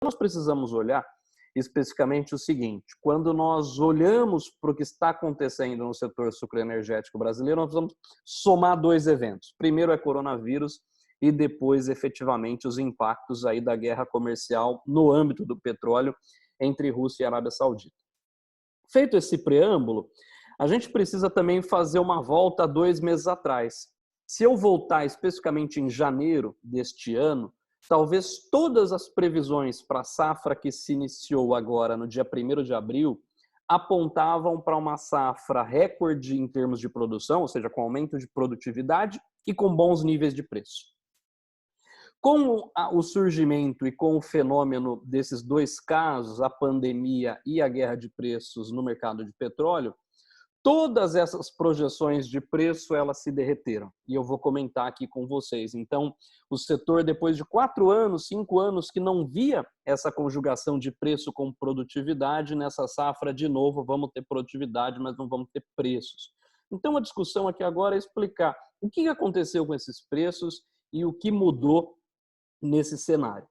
nós precisamos olhar especificamente o seguinte: quando nós olhamos para o que está acontecendo no setor sucroenergético brasileiro, nós vamos somar dois eventos. Primeiro é coronavírus e depois, efetivamente, os impactos aí da guerra comercial no âmbito do petróleo entre Rússia e Arábia Saudita. Feito esse preâmbulo, a gente precisa também fazer uma volta 2 meses atrás. Se eu voltar especificamente em janeiro deste ano, talvez todas as previsões para a safra que se iniciou agora no dia 1º de abril apontavam para uma safra recorde em termos de produção, ou seja, com aumento de produtividade e com bons níveis de preço. Com o surgimento e com o fenômeno desses dois casos, a pandemia e a guerra de preços no mercado de petróleo, todas essas projeções de preço, elas se derreteram. E eu vou comentar aqui com vocês. Então, o setor, depois de 4 anos, 5 anos, que não via essa conjugação de preço com produtividade, nessa safra, de novo, vamos ter produtividade, mas não vamos ter preços. Então, a discussão aqui agora é explicar o que aconteceu com esses preços e o que mudou nesse cenário.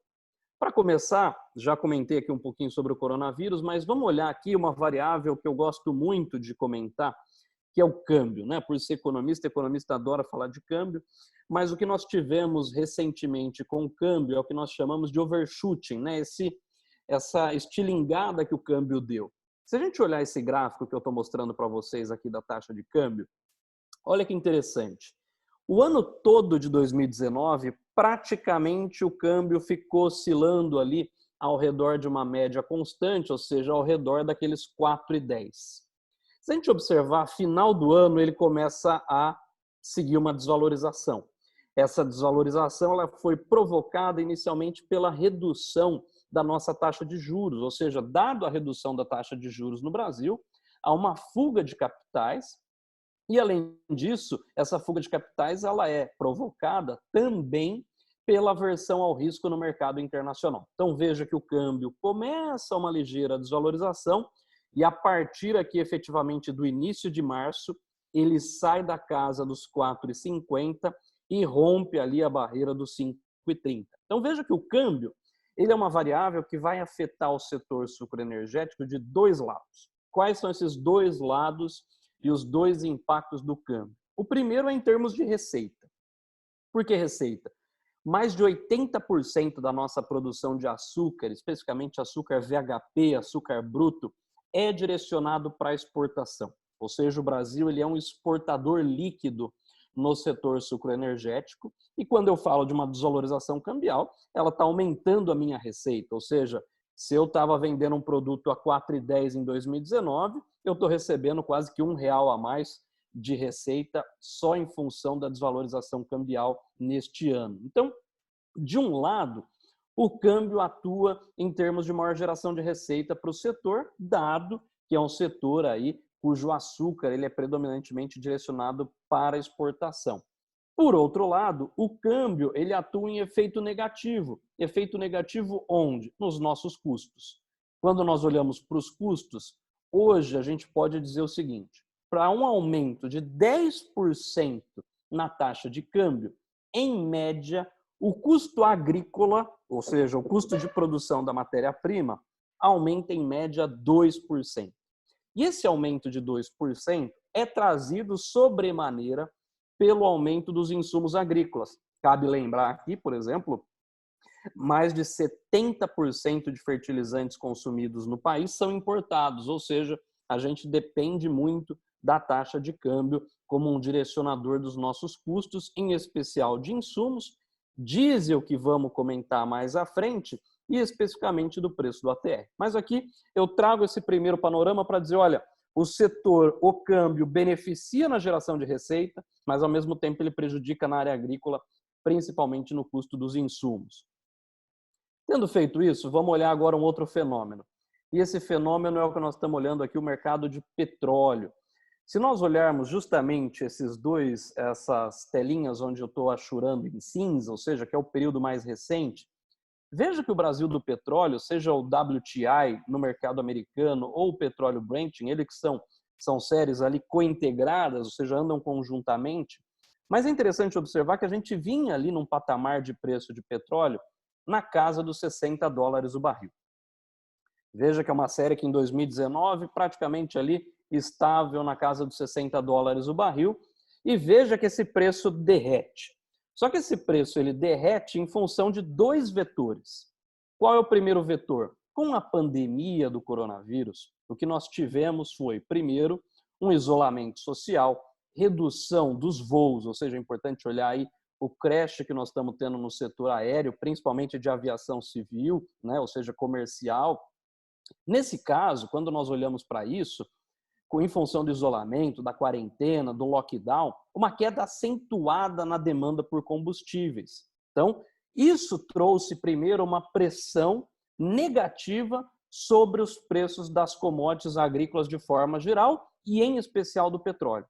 Para começar, já comentei aqui um pouquinho sobre o coronavírus, mas vamos olhar aqui uma variável que eu gosto muito de comentar, que é o câmbio, né? Por ser economista adora falar de câmbio, mas o que nós tivemos recentemente com o câmbio é o que nós chamamos de overshooting, né? Essa estilingada que o câmbio deu. Se a gente olhar esse gráfico que eu estou mostrando para vocês aqui da taxa de câmbio, olha que interessante. O ano todo de 2019, praticamente o câmbio ficou oscilando ali ao redor de uma média constante, ou seja, ao redor daqueles 4,10. Se a gente observar, final do ano ele começa a seguir uma desvalorização. Essa desvalorização ela foi provocada inicialmente pela redução da nossa taxa de juros, ou seja, dado a redução da taxa de juros no Brasil, há uma fuga de capitais. E, além disso, essa fuga de capitais ela é provocada também pela aversão ao risco no mercado internacional. Então, veja que o câmbio começa uma ligeira desvalorização e, a partir aqui, efetivamente, do início de março, ele sai da casa dos 4,50 e rompe ali a barreira dos 5,30. Então, veja que o câmbio ele é uma variável que vai afetar o setor sucroenergético de dois lados. Quais são esses dois lados e os dois impactos do câmbio? O primeiro é em termos de receita. Por que receita? Mais de 80% da nossa produção de açúcar, especificamente açúcar VHP, açúcar bruto, é direcionado para a exportação. Ou seja, o Brasil ele é um exportador líquido no setor sucroenergético, e quando eu falo de uma desvalorização cambial, ela está aumentando a minha receita, ou seja, se eu estava vendendo um produto a 4,10 em 2019, eu estou recebendo quase que R$1 a mais de receita só em função da desvalorização cambial neste ano. Então, de um lado, o câmbio atua em termos de maior geração de receita para o setor, dado que é um setor aí cujo açúcar ele é predominantemente direcionado para exportação. Por outro lado, o câmbio ele atua em efeito negativo. Efeito negativo onde? Nos nossos custos. Quando nós olhamos para os custos, hoje a gente pode dizer o seguinte: para um aumento de 10% na taxa de câmbio, em média, o custo agrícola, ou seja, o custo de produção da matéria-prima, aumenta em média 2%. E esse aumento de 2% é trazido sobremaneira pelo aumento dos insumos agrícolas. Cabe lembrar aqui, por exemplo, mais de 70% de fertilizantes consumidos no país são importados, ou seja, a gente depende muito da taxa de câmbio como um direcionador dos nossos custos, em especial de insumos, diesel, que vamos comentar mais à frente, e especificamente do preço do ATR. Mas aqui eu trago esse primeiro panorama para dizer, olha, o setor, o câmbio, beneficia na geração de receita, mas ao mesmo tempo ele prejudica na área agrícola, principalmente no custo dos insumos. Tendo feito isso, vamos olhar agora um outro fenômeno. E esse fenômeno é o que nós estamos olhando aqui, o mercado de petróleo. Se nós olharmos justamente essas telinhas onde eu estou achurando em cinza, ou seja, que é o período mais recente, veja que o Brasil do petróleo, seja o WTI no mercado americano ou o petróleo Brent, eles que são séries ali cointegradas, ou seja, andam conjuntamente. Mas é interessante observar que a gente vinha ali num patamar de preço de petróleo na casa dos $60 o barril. Veja que é uma série que em 2019 praticamente ali estável na casa dos $60 o barril, e veja que esse preço derrete. Só que esse preço ele derrete em função de dois vetores. Qual é o primeiro vetor? Com a pandemia do coronavírus, o que nós tivemos foi, primeiro, um isolamento social, redução dos voos, ou seja, é importante olhar aí o crash que nós estamos tendo no setor aéreo, principalmente de aviação civil, né, ou seja, comercial. Nesse caso, quando nós olhamos para isso, em função do isolamento, da quarentena, do lockdown, uma queda acentuada na demanda por combustíveis. Então, isso trouxe primeiro uma pressão negativa sobre os preços das commodities agrícolas de forma geral e em especial do petróleo.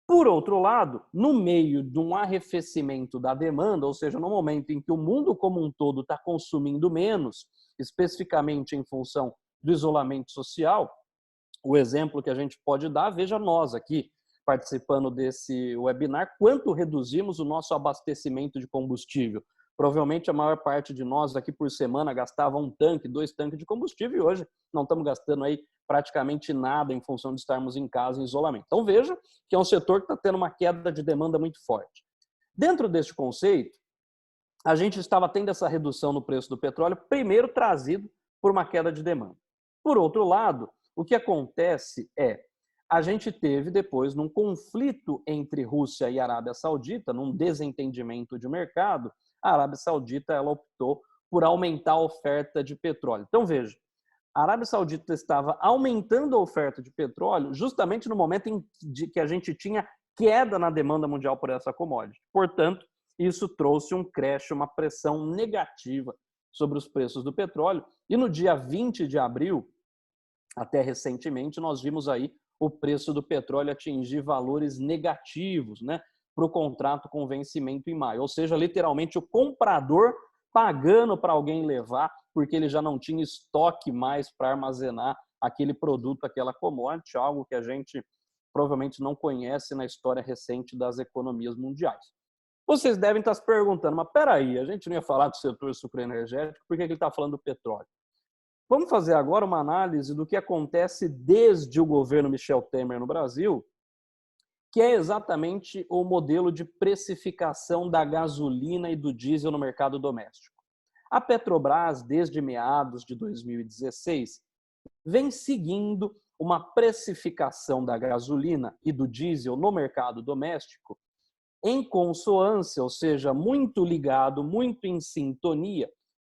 Por outro lado, no meio de um arrefecimento da demanda, ou seja, no momento em que o mundo como um todo está consumindo menos, especificamente em função do isolamento social, o exemplo que a gente pode dar, veja nós aqui, participando desse webinar, quanto reduzimos o nosso abastecimento de combustível. Provavelmente a maior parte de nós aqui por semana gastava 1 tanque, 2 tanques de combustível e hoje não estamos gastando aí praticamente nada em função de estarmos em casa em isolamento. Então veja que é um setor que está tendo uma queda de demanda muito forte. Dentro deste conceito, a gente estava tendo essa redução no preço do petróleo, primeiro trazido por uma queda de demanda. Por outro lado, o que acontece é, a gente teve depois, num conflito entre Rússia e Arábia Saudita, num desentendimento de mercado, a Arábia Saudita ela optou por aumentar a oferta de petróleo. Então veja, a Arábia Saudita estava aumentando a oferta de petróleo justamente no momento em que a gente tinha queda na demanda mundial por essa commodity. Portanto, isso trouxe um crash, uma pressão negativa sobre os preços do petróleo. E no dia 20 de abril, até recentemente, nós vimos aí o preço do petróleo atingir valores negativos, né, para o contrato com vencimento em maio. Ou seja, literalmente o comprador pagando para alguém levar, porque ele já não tinha estoque mais para armazenar aquele produto, aquela commodity, algo que a gente provavelmente não conhece na história recente das economias mundiais. Vocês devem estar se perguntando, mas peraí, a gente não ia falar do setor sucroenergético, por que ele está falando do petróleo? Vamos fazer agora uma análise do que acontece desde o governo Michel Temer no Brasil, que é exatamente o modelo de precificação da gasolina e do diesel no mercado doméstico. A Petrobras, desde meados de 2016, vem seguindo uma precificação da gasolina e do diesel no mercado doméstico em consonância, ou seja, muito ligado, muito em sintonia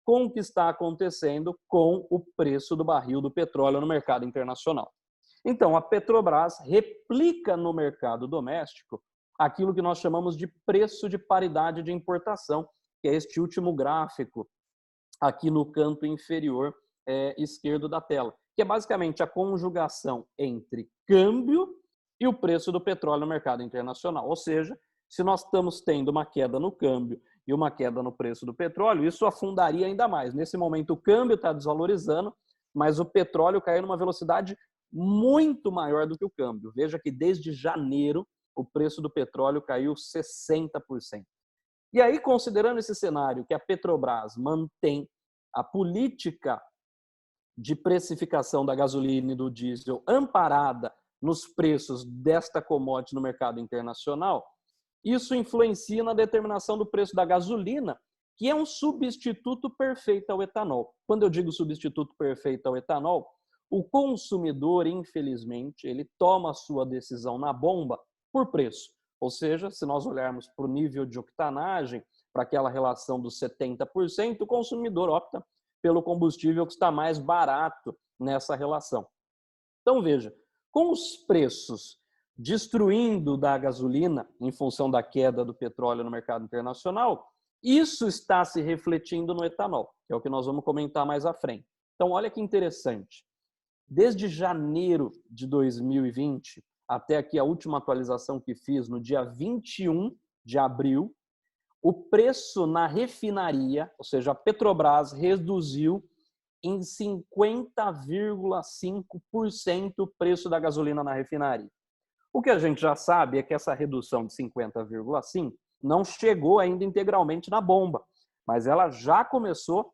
com o que está acontecendo com o preço do barril do petróleo no mercado internacional. Então, a Petrobras replica no mercado doméstico aquilo que nós chamamos de preço de paridade de importação, que é este último gráfico aqui no canto inferior esquerdo da tela, que é basicamente a conjugação entre câmbio e o preço do petróleo no mercado internacional. Ou seja, se nós estamos tendo uma queda no câmbio e uma queda no preço do petróleo, isso afundaria ainda mais. Nesse momento, o câmbio está desvalorizando, mas o petróleo caiu numa velocidade muito maior do que o câmbio. Veja que desde janeiro, o preço do petróleo caiu 60%. E aí, considerando esse cenário que a Petrobras mantém a política de precificação da gasolina e do diesel amparada nos preços desta commodity no mercado internacional, isso influencia na determinação do preço da gasolina, que é um substituto perfeito ao etanol. Quando eu digo substituto perfeito ao etanol, o consumidor, infelizmente, ele toma a sua decisão na bomba por preço. Ou seja, se nós olharmos para o nível de octanagem, para aquela relação dos 70%, o consumidor opta pelo combustível que está mais barato nessa relação. Então, veja, com os preços destruindo da gasolina em função da queda do petróleo no mercado internacional, isso está se refletindo no etanol, que é o que nós vamos comentar mais à frente. Então, olha que interessante. Desde janeiro de 2020, até aqui a última atualização que fiz, no dia 21 de abril, o preço na refinaria, ou seja, a Petrobras reduziu em 50,5% o preço da gasolina na refinaria. O que a gente já sabe é que essa redução de 50,5% não chegou ainda integralmente na bomba. mas ela já começou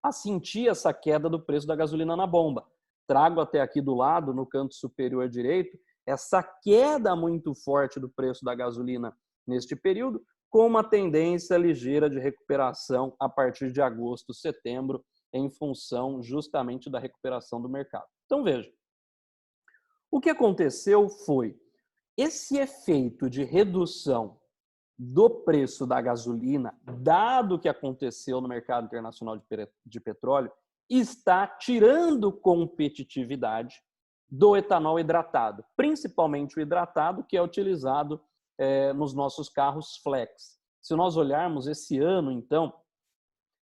a sentir essa queda do preço da gasolina na bomba. Trago até aqui do lado, no canto superior direito, essa queda muito forte do preço da gasolina neste período, com uma tendência ligeira de recuperação a partir de agosto, setembro, em função justamente da recuperação do mercado. Então, veja, o que aconteceu foi esse efeito de redução do preço da gasolina, dado o que aconteceu no mercado internacional de petróleo, está tirando competitividade do etanol hidratado, principalmente o hidratado que é utilizado nos nossos carros flex. Se nós olharmos esse ano, então,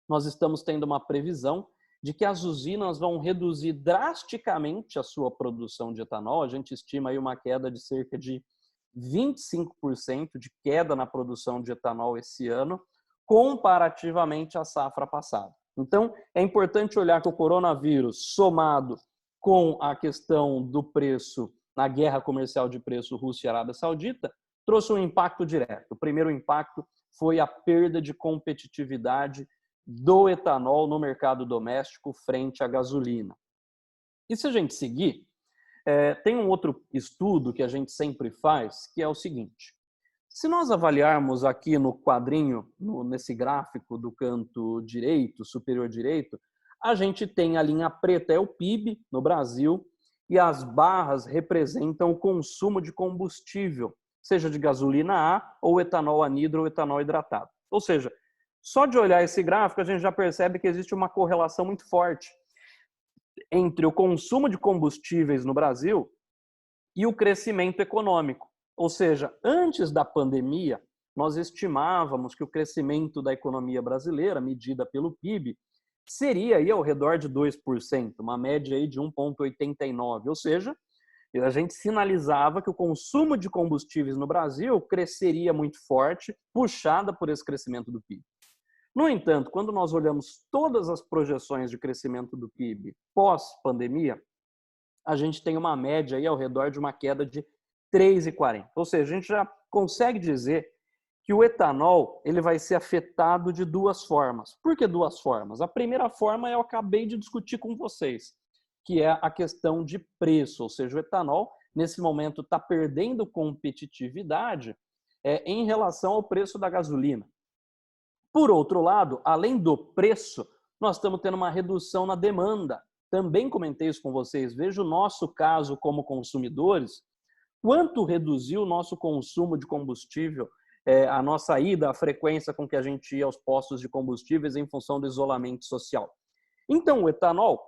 nós estamos tendo uma previsão de que as usinas vão reduzir drasticamente a sua produção de etanol. A gente estima aí uma queda de cerca de 25% de queda na produção de etanol esse ano, comparativamente à safra passada. Então, é importante olhar que o coronavírus, somado com a questão do preço na guerra comercial de preço Rússia e Arábia Saudita, trouxe um impacto direto. O primeiro impacto foi a perda de competitividade do etanol no mercado doméstico frente à gasolina. E se a gente seguir, tem um outro estudo que a gente sempre faz, que é o seguinte: se nós avaliarmos aqui no quadrinho, nesse gráfico do canto direito, superior direito, a gente tem a linha preta, é o PIB no Brasil, e as barras representam o consumo de combustível, seja de gasolina A, ou etanol anidro, ou etanol hidratado. Ou seja, só de olhar esse gráfico, a gente já percebe que existe uma correlação muito forte entre o consumo de combustíveis no Brasil e o crescimento econômico. Ou seja, antes da pandemia, nós estimávamos que o crescimento da economia brasileira, medida pelo PIB, seria aí ao redor de 2%, uma média aí de 1,89%. Ou seja, a gente sinalizava que o consumo de combustíveis no Brasil cresceria muito forte, puxada por esse crescimento do PIB. No entanto, quando nós olhamos todas as projeções de crescimento do PIB pós-pandemia, a gente tem uma média aí ao redor de uma queda de 3,40. Ou seja, a gente já consegue dizer que o etanol ele vai ser afetado de duas formas. Por que duas formas? A primeira forma eu acabei de discutir com vocês, que é a questão de preço, ou seja, o etanol nesse momento está perdendo competitividade em relação ao preço da gasolina. Por outro lado, além do preço, nós estamos tendo uma redução na demanda. Também comentei isso com vocês. Veja o nosso caso como consumidores, quanto reduziu o nosso consumo de combustível, a nossa ida, a frequência com que a gente ia aos postos de combustíveis em função do isolamento social. Então, o etanol,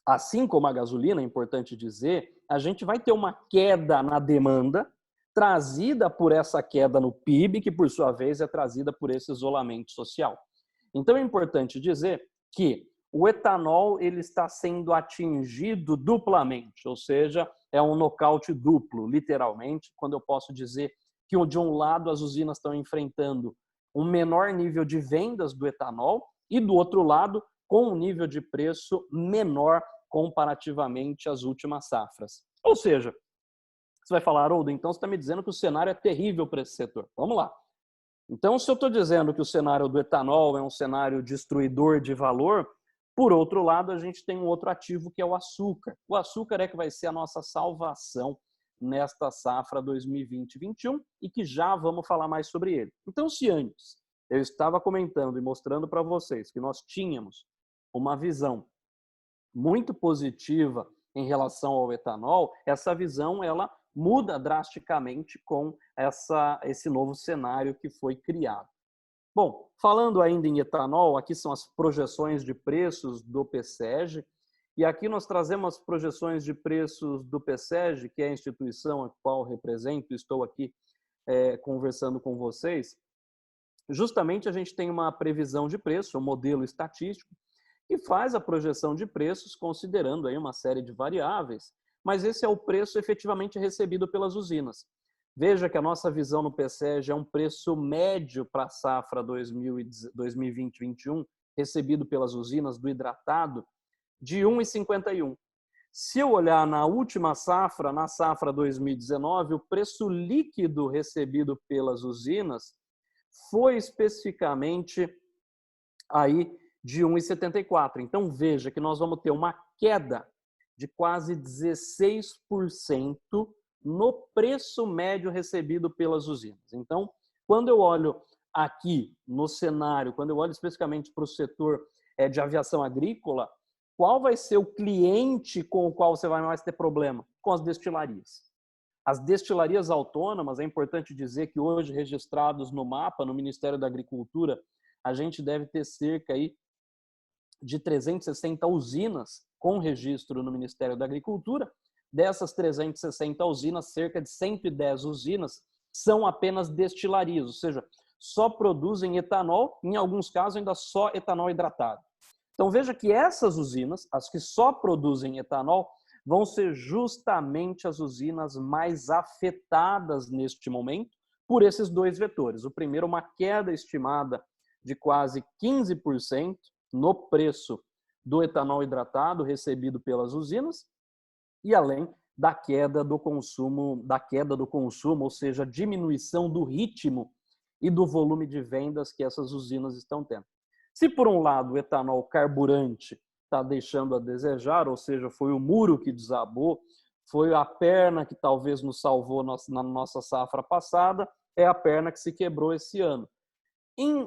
assim como a gasolina, é importante dizer, a gente vai ter uma queda na demanda, trazida por essa queda no PIB, que por sua vez é trazida por esse isolamento social. Então é importante dizer que o etanol ele está sendo atingido duplamente, ou seja, é um nocaute duplo, literalmente, quando eu posso dizer que de um lado as usinas estão enfrentando um menor nível de vendas do etanol e do outro lado com um nível de preço menor comparativamente às últimas safras. Ou seja, você vai falar, Haroldo, então você está me dizendo que o cenário é terrível para esse setor. Vamos lá. Então, se eu estou dizendo que o cenário do etanol é um cenário destruidor de valor, por outro lado, a gente tem um outro ativo que é o açúcar. O açúcar é que vai ser a nossa salvação nesta safra 2020-21 e que já vamos falar mais sobre ele. Então, se antes eu estava comentando e mostrando para vocês que nós tínhamos uma visão muito positiva em relação ao etanol, essa visão ela muda drasticamente com esse novo cenário que foi criado. Bom, falando ainda em etanol, aqui são as projeções de preços do PSEG, e aqui nós trazemos as projeções de preços do PSEG, que é a instituição a qual represento, estou aqui conversando com vocês. Justamente a gente tem uma previsão de preço, um modelo estatístico, que faz a projeção de preços considerando aí uma série de variáveis, mas esse é o preço efetivamente recebido pelas usinas. Veja que a nossa visão no PSEG é um preço médio para a safra 2020-21, recebido pelas usinas do hidratado, de 1,51. Se eu olhar na última safra, na safra 2019, o preço líquido recebido pelas usinas foi especificamente aí de 1,74. Então, veja que nós vamos ter uma queda de quase 16% no preço médio recebido pelas usinas. Então, quando eu olho aqui no cenário, quando eu olho especificamente para o setor de aviação agrícola, qual vai ser o cliente com o qual você vai mais ter problema? Com as destilarias. As destilarias autônomas, é importante dizer que hoje registrados no mapa, no Ministério da Agricultura, a gente deve ter cerca aí de 360 usinas com registro no Ministério da Agricultura. Dessas 360 usinas, cerca de 110 usinas são apenas destilarias, ou seja, só produzem etanol, em alguns casos ainda só etanol hidratado. Então veja que essas usinas, as que só produzem etanol, vão ser justamente as usinas mais afetadas neste momento por esses dois vetores. O primeiro, uma queda estimada de quase 15% no preço do etanol hidratado recebido pelas usinas, e além da queda do consumo, ou seja, diminuição do ritmo e do volume de vendas que essas usinas estão tendo. Se por um lado o etanol carburante está deixando a desejar, ou seja, foi o muro que desabou, foi a perna que talvez nos salvou na nossa safra passada, é a perna que se quebrou esse ano.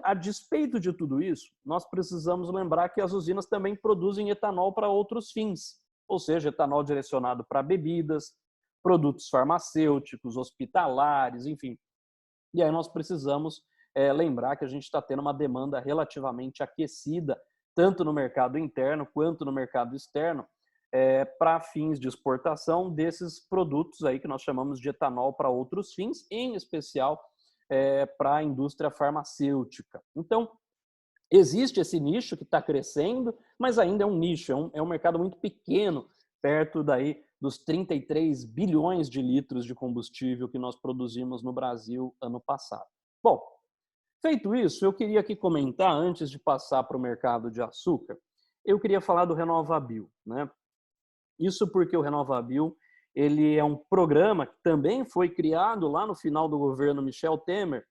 A despeito de tudo isso, nós precisamos lembrar que as usinas também produzem etanol para outros fins, ou seja, etanol direcionado para bebidas, produtos farmacêuticos, hospitalares, enfim. E aí nós precisamos lembrar que a gente está tendo uma demanda relativamente aquecida, tanto no mercado interno quanto no mercado externo, para fins de exportação desses produtos aí que nós chamamos de etanol para outros fins, em especial para a indústria farmacêutica. Então, existe esse nicho que está crescendo, mas ainda é um nicho, é um mercado muito pequeno, perto daí dos 33 bilhões de litros de combustível que nós produzimos no Brasil ano passado. Bom, feito isso, eu queria aqui comentar, antes de passar para o mercado de açúcar, eu queria falar do RenovaBio, né? Isso porque o RenovaBio, ele é um programa que também foi criado lá no final do governo Michel Temer,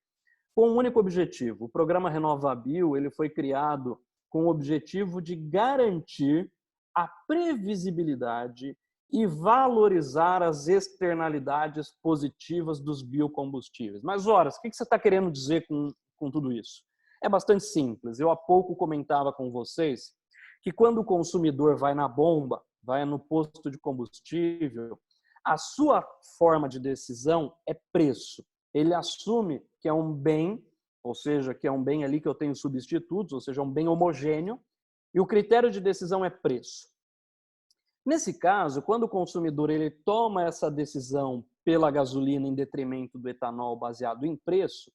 com um único objetivo. O programa RenovaBio, ele foi criado com o objetivo de garantir a previsibilidade e valorizar as externalidades positivas dos biocombustíveis. Mas, horas, o que você está querendo dizer com tudo isso? É bastante simples. Eu há pouco comentava com vocês que quando o consumidor vai na bomba, vai no posto de combustível, a sua forma de decisão é preço. Ele assume que é um bem, ou seja, que é um bem ali que eu tenho substitutos, ou seja, um bem homogêneo, e o critério de decisão é preço. Nesse caso, quando o consumidor ele toma essa decisão pela gasolina em detrimento do etanol baseado em preço,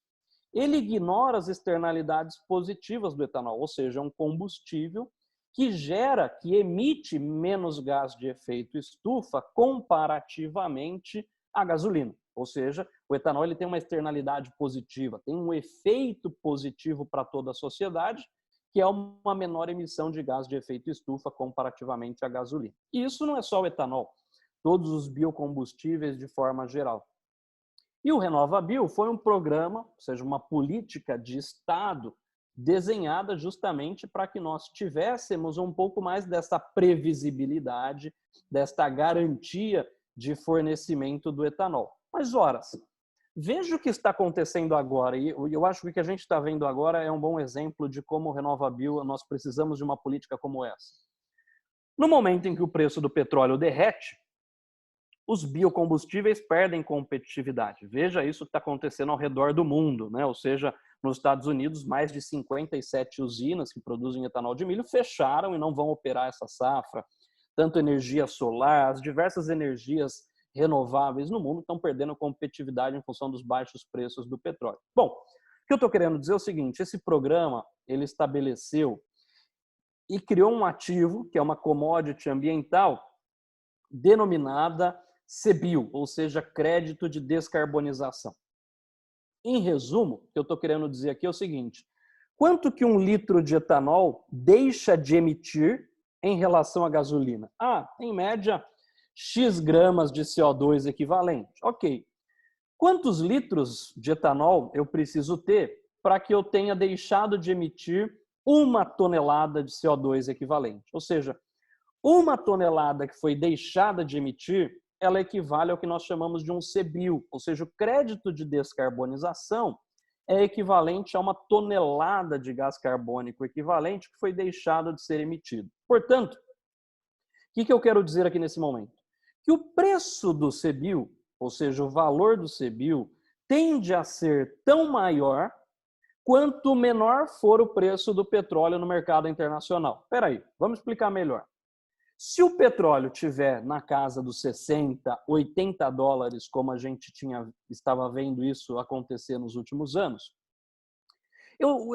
ele ignora as externalidades positivas do etanol, ou seja, um combustível que emite menos gás de efeito estufa comparativamente à gasolina. Ou seja, o etanol ele tem uma externalidade positiva, tem um efeito positivo para toda a sociedade, que é uma menor emissão de gás de efeito estufa comparativamente à gasolina. E isso não é só o etanol, todos os biocombustíveis de forma geral. E o RenovaBio foi um programa, ou seja, uma política de Estado desenhada justamente para que nós tivéssemos um pouco mais dessa previsibilidade, desta garantia de fornecimento do etanol. Mas, horas, veja o que está acontecendo agora, e eu acho que o que a gente está vendo agora é um bom exemplo de como o RenovaBio, nós precisamos de uma política como essa. No momento em que o preço do petróleo derrete, os biocombustíveis perdem competitividade. Veja isso que está acontecendo ao redor do mundo, né? Ou seja, nos Estados Unidos, mais de 57 usinas que produzem etanol de milho fecharam e não vão operar essa safra. Tanto energia solar, as diversas energias renováveis no mundo estão perdendo competitividade em função dos baixos preços do petróleo. Bom, o que eu estou querendo dizer é o seguinte, esse programa, ele estabeleceu e criou um ativo, que é uma commodity ambiental, denominada CBIO, ou seja, crédito de descarbonização. Em resumo, o que eu estou querendo dizer aqui é o seguinte, quanto que 1 litro de etanol deixa de emitir em relação à gasolina? Em média, X gramas de CO2 equivalente. Ok. Quantos litros de etanol eu preciso ter para que eu tenha deixado de emitir 1 tonelada de CO2 equivalente. Ou seja, 1 tonelada que foi deixada de emitir, ela equivale ao que nós chamamos de um CBIO, ou seja, o crédito de descarbonização é equivalente a 1 tonelada de gás carbônico equivalente que foi deixado de ser emitido. Portanto, o que eu quero dizer aqui nesse momento? Que o preço do CBIO, ou seja, o valor do CBIO, tende a ser tão maior quanto menor for o preço do petróleo no mercado internacional. Espera aí, vamos explicar melhor. Se o petróleo tiver na casa dos 60, 80 dólares, como a gente estava vendo isso acontecer nos últimos anos,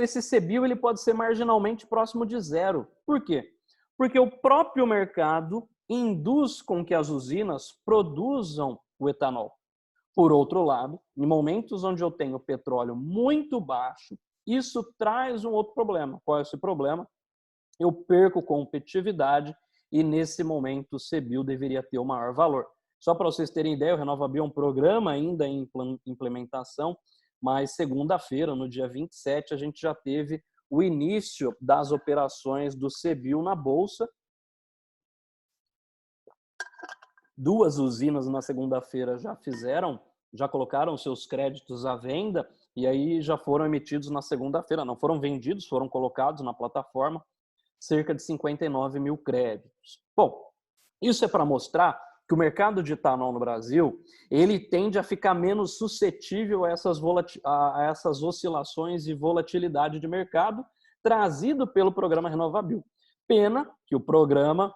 esse CBIO ele pode ser marginalmente próximo de zero. Por quê? Porque o próprio mercado induz com que as usinas produzam o etanol. Por outro lado, em momentos onde eu tenho petróleo muito baixo, isso traz um outro problema. Qual é esse problema? Eu perco competitividade e, nesse momento, o CBIO deveria ter o maior valor. Só para vocês terem ideia, o RenovaBio é um programa ainda em implementação, mas segunda-feira, no dia 27, a gente já teve o início das operações do CBIO na Bolsa. 2 usinas na segunda-feira já colocaram seus créditos à venda e aí já foram emitidos na segunda-feira. Não foram vendidos, foram colocados na plataforma cerca de 59 mil créditos. Bom, isso é para mostrar que o mercado de etanol no Brasil ele tende a ficar menos suscetível a essas oscilações e volatilidade de mercado trazido pelo programa RenovaBio. Pena que o programa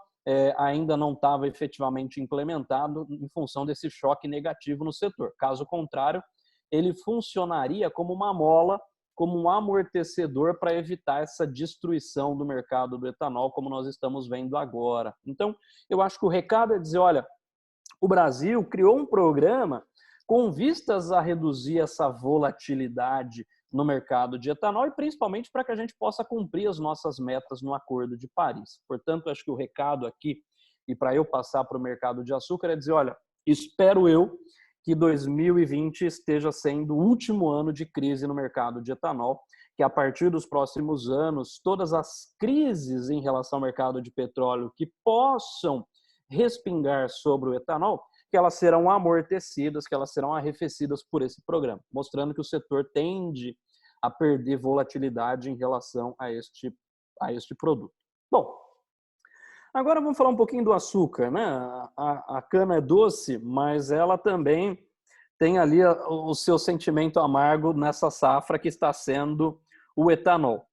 ainda não estava efetivamente implementado em função desse choque negativo no setor. Caso contrário, ele funcionaria como uma mola, como um amortecedor para evitar essa destruição do mercado do etanol, como nós estamos vendo agora. Então, eu acho que o recado é dizer, olha, o Brasil criou um programa com vistas a reduzir essa volatilidade no mercado de etanol e principalmente para que a gente possa cumprir as nossas metas no Acordo de Paris. Portanto, acho que o recado aqui, e para eu passar para o mercado de açúcar, é dizer, olha, espero eu que 2020 esteja sendo o último ano de crise no mercado de etanol, que a partir dos próximos anos, todas as crises em relação ao mercado de petróleo que possam respingar sobre o etanol, que elas serão amortecidas, que elas serão arrefecidas por esse programa, mostrando que o setor tende a perder volatilidade em relação a este produto. Bom, agora vamos falar um pouquinho do açúcar, né? A cana é doce, mas ela também tem ali o seu sentimento amargo nessa safra que está sendo o etanol.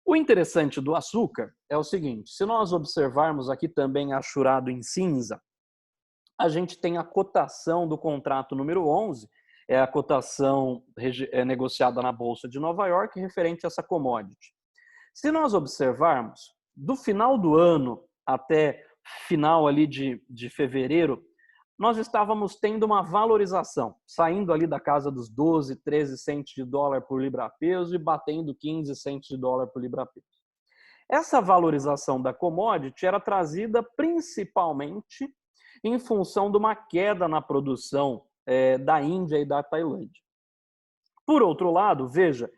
O interessante do açúcar é o seguinte, se nós observarmos aqui também achurado em cinza, a gente tem a cotação do contrato número 11, é a cotação negociada na Bolsa de Nova York referente a essa commodity. Se nós observarmos, do final do ano até final ali de fevereiro, nós estávamos tendo uma valorização, saindo ali da casa dos 12, 13 centes de dólar por libra-peso e batendo 15 centes de dólar por libra-peso. Essa valorização da commodity era trazida principalmente em função de uma queda na produção da Índia e da Tailândia. Por outro lado, veja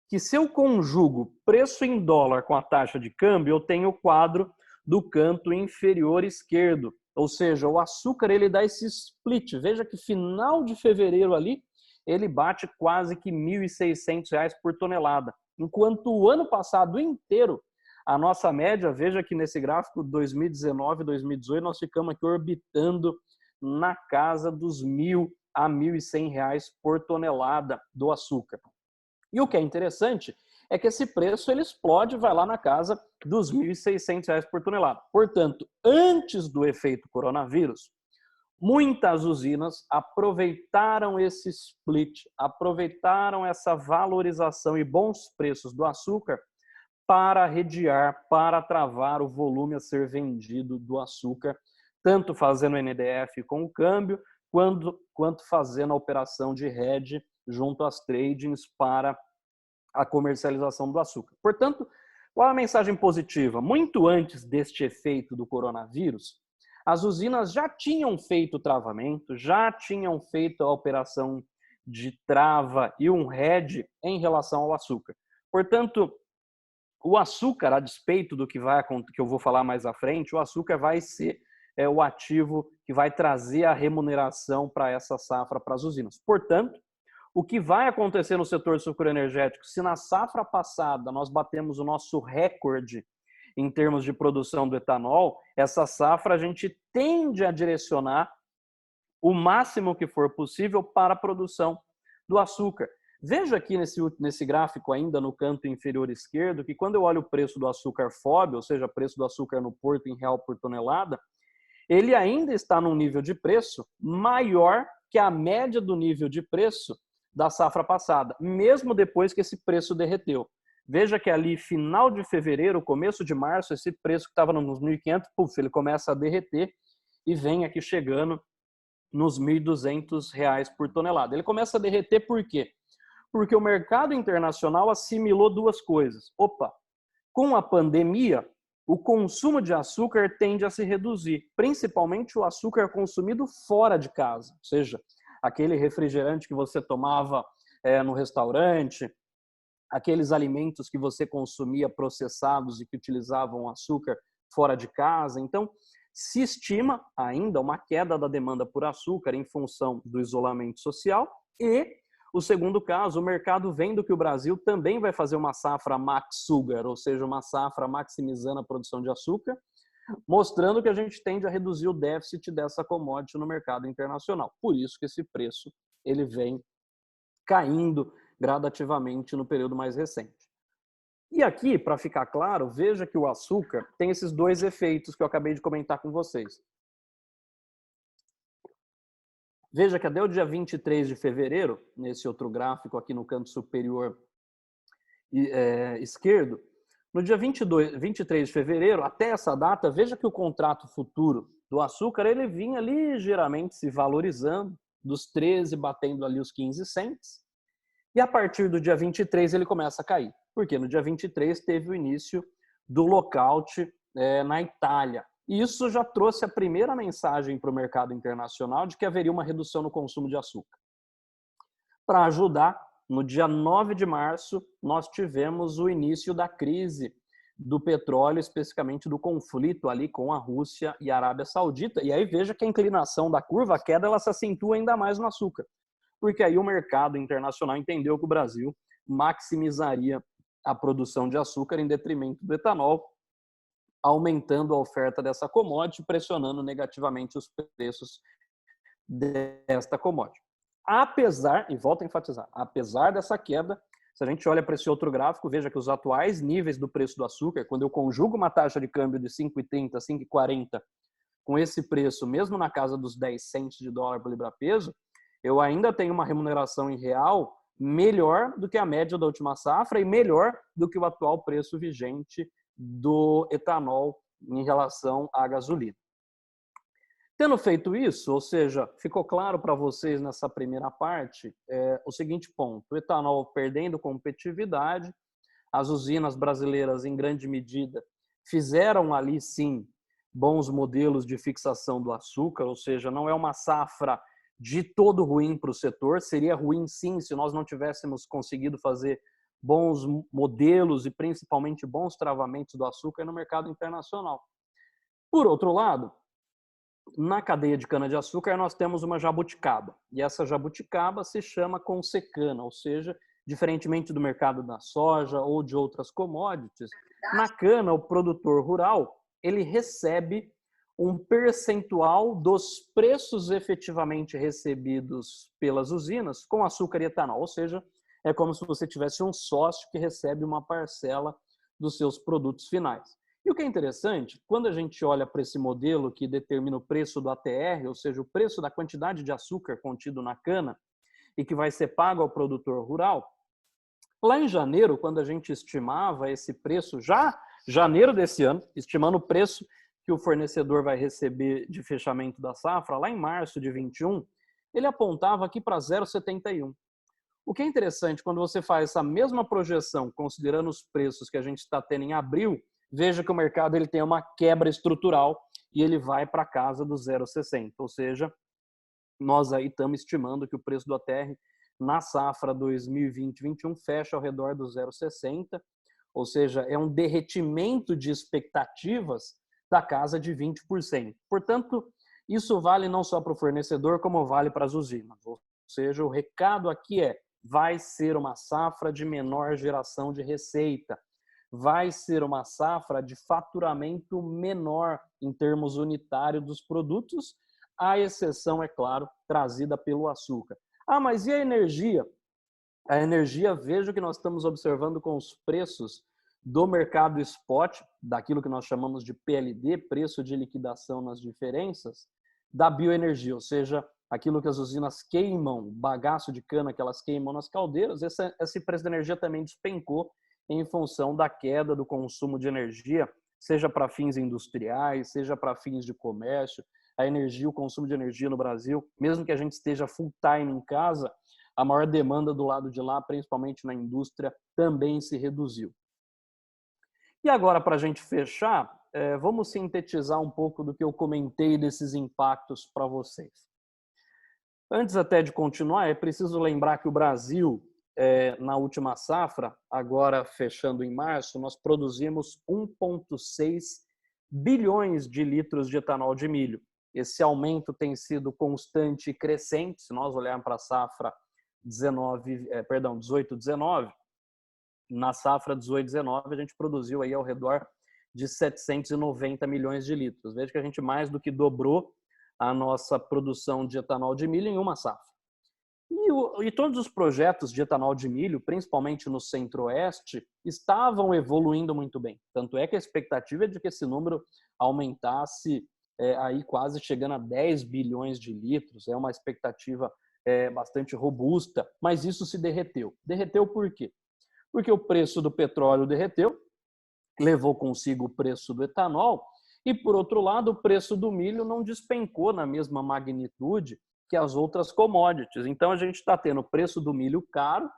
que se eu conjugo preço em dólar com a taxa de câmbio, eu tenho o quadro do canto inferior esquerdo, ou seja, o açúcar ele dá esse split. Veja que final de fevereiro ali, ele bate quase que R$ 1.600 por tonelada, enquanto o ano passado inteiro, a nossa média, veja que nesse gráfico 2019, 2018, nós ficamos aqui orbitando na casa dos R$ 1.000 a R$ 1.100 por tonelada do açúcar. E o que é interessante é que esse preço ele explode e vai lá na casa dos R$ 1.600 por tonelada. Portanto, antes do efeito coronavírus, muitas usinas aproveitaram esse split, aproveitaram essa valorização e bons preços do açúcar para redear, para travar o volume a ser vendido do açúcar, tanto fazendo o NDF com o câmbio, quanto fazendo a operação de hedge junto às tradings para a comercialização do açúcar. Portanto, qual a mensagem positiva? Muito antes deste efeito do coronavírus, as usinas já tinham feito travamento, já tinham feito a operação de trava e um hedge em relação ao açúcar. Portanto, O açúcar, a despeito do que eu vou falar mais à frente, o açúcar vai ser o ativo que vai trazer a remuneração para essa safra para as usinas. Portanto, o que vai acontecer no setor sucroenergético, se na safra passada nós batemos o nosso recorde em termos de produção do etanol, essa safra a gente tende a direcionar o máximo que for possível para a produção do açúcar. Veja aqui nesse gráfico ainda no canto inferior esquerdo que quando eu olho o preço do açúcar FOB, ou seja, o preço do açúcar no porto em real por tonelada, ele ainda está num nível de preço maior que a média do nível de preço da safra passada, mesmo depois que esse preço derreteu. Veja que ali, final de fevereiro, começo de março, esse preço que estava nos 1.500, ele começa a derreter e vem aqui chegando nos R$ 1.200 por tonelada. Ele começa a derreter por quê? Porque o mercado internacional assimilou duas coisas. Opa, com a pandemia, o consumo de açúcar tende a se reduzir, principalmente o açúcar consumido fora de casa, ou seja, aquele refrigerante que você tomava no restaurante, aqueles alimentos que você consumia processados e que utilizavam açúcar fora de casa. Então, se estima ainda uma queda da demanda por açúcar em função do isolamento social e, o segundo caso, o mercado vendo que o Brasil também vai fazer uma safra max sugar, ou seja, uma safra maximizando a produção de açúcar, mostrando que a gente tende a reduzir o déficit dessa commodity no mercado internacional. Por isso que esse preço ele vem caindo gradativamente no período mais recente. E aqui, para ficar claro, veja que o açúcar tem esses dois efeitos que eu acabei de comentar com vocês. Veja que até o dia 23 de fevereiro, nesse outro gráfico aqui no canto superior esquerdo, no dia 23 de fevereiro, até essa data, veja que o contrato futuro do açúcar ele vinha ligeiramente se valorizando, dos 13 batendo ali os 15 cents, e a partir do dia 23 ele começa a cair. Porque no dia 23 teve o início do lockout na Itália. E isso já trouxe a primeira mensagem para o mercado internacional de que haveria uma redução no consumo de açúcar. Para ajudar, no dia 9 de março, nós tivemos o início da crise do petróleo, especificamente do conflito ali com a Rússia e a Arábia Saudita. E aí veja que a inclinação da curva, a queda, ela se acentua ainda mais no açúcar. Porque aí o mercado internacional entendeu que o Brasil maximizaria a produção de açúcar em detrimento do etanol, aumentando a oferta dessa commodity, pressionando negativamente os preços desta commodity. Apesar, e volto a enfatizar, apesar dessa queda, se a gente olha para esse outro gráfico, veja que os atuais níveis do preço do açúcar, quando eu conjugo uma taxa de câmbio de 5,30, 5,40 com esse preço, mesmo na casa dos 10 cents de dólar por libra-peso, eu ainda tenho uma remuneração em real melhor do que a média da última safra e melhor do que o atual preço vigente do etanol em relação à gasolina. Tendo feito isso, ou seja, ficou claro para vocês nessa primeira parte o seguinte ponto: o etanol perdendo competitividade, as usinas brasileiras, em grande medida, fizeram ali sim bons modelos de fixação do açúcar, ou seja, não é uma safra de todo ruim para o setor, seria ruim sim se nós não tivéssemos conseguido fazer bons modelos e principalmente bons travamentos do açúcar no mercado internacional. Por outro lado, na cadeia de cana-de-açúcar nós temos uma jabuticaba, e essa jabuticaba se chama consecana, ou seja, diferentemente do mercado da soja ou de outras commodities, na cana o produtor rural ele recebe um percentual dos preços efetivamente recebidos pelas usinas com açúcar e etanol, ou seja, é como se você tivesse um sócio que recebe uma parcela dos seus produtos finais. E o que é interessante, quando a gente olha para esse modelo que determina o preço do ATR, ou seja, o preço da quantidade de açúcar contido na cana e que vai ser pago ao produtor rural, lá em janeiro, quando a gente estimava esse preço, já janeiro desse ano, estimando o preço que o fornecedor vai receber de fechamento da safra, lá em março de 21, ele apontava aqui para 0,71. O que é interessante, quando você faz essa mesma projeção, considerando os preços que a gente está tendo em abril, veja que o mercado ele tem uma quebra estrutural e ele vai para casa do 0,60. Ou seja, nós aí estamos estimando que o preço do ATR na safra 2020-21 fecha ao redor do 0,60, ou seja, é um derretimento de expectativas da casa de 20%. Portanto, isso vale não só para o fornecedor, como vale para as usinas. Ou seja, o recado aqui é: vai ser uma safra de menor geração de receita, vai ser uma safra de faturamento menor em termos unitários dos produtos, à exceção, é claro, trazida pelo açúcar. Ah, mas e a energia? A energia, vejo que nós estamos observando com os preços do mercado spot, daquilo que nós chamamos de PLD, preço de liquidação nas diferenças, da bioenergia, ou seja, aquilo que as usinas queimam, bagaço de cana que elas queimam nas caldeiras, esse preço da energia também despencou em função da queda do consumo de energia, seja para fins industriais, seja para fins de comércio. A energia, o consumo de energia no Brasil, mesmo que a gente esteja full time em casa, a maior demanda do lado de lá, principalmente na indústria, também se reduziu. E agora, para a gente fechar, vamos sintetizar um pouco do que eu comentei desses impactos para vocês. Antes até de continuar, é preciso lembrar que o Brasil, na última safra, agora fechando em março, nós produzimos 1,6 bilhões de litros de etanol de milho. Esse aumento tem sido constante e crescente. Se nós olharmos para a safra 18-19, na safra 18-19 a gente produziu aí ao redor de 790 milhões de litros. Veja que a gente mais do que dobrou a nossa produção de etanol de milho em uma safra. E todos os projetos de etanol de milho, principalmente no Centro-Oeste, estavam evoluindo muito bem. Tanto é que a expectativa é de que esse número aumentasse aí quase chegando a 10 bilhões de litros. É uma expectativa bastante robusta, mas isso se derreteu. Derreteu por quê? Porque o preço do petróleo derreteu, levou consigo o preço do etanol, e, por outro lado, o preço do milho não despencou na mesma magnitude que as outras commodities. Então, a gente está tendo o preço do milho caro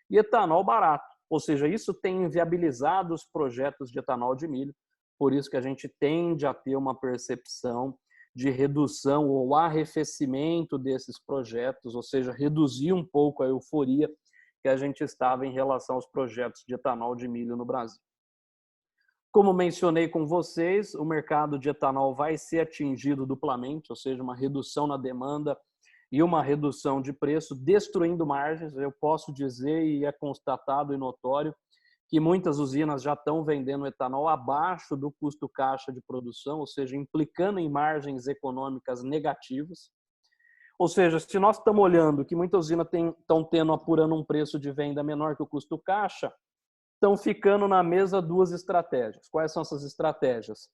e etanol barato. Ou seja, isso tem inviabilizado os projetos de etanol de milho. Por isso que a gente tende a ter uma percepção de redução ou arrefecimento desses projetos, ou seja, reduzir um pouco a euforia que a gente estava em relação aos projetos de etanol de milho no Brasil. Como mencionei com vocês, o mercado de etanol vai ser atingido duplamente, ou seja, uma redução na demanda e uma redução de preço, destruindo margens. Eu posso dizer, e é constatado e notório, que muitas usinas já estão vendendo etanol abaixo do custo caixa de produção, ou seja, implicando em margens econômicas negativas. Ou seja, se nós estamos olhando que muitas usinas estão apurando um preço de venda menor que o custo caixa, estão ficando na mesa duas estratégias. Quais são essas estratégias?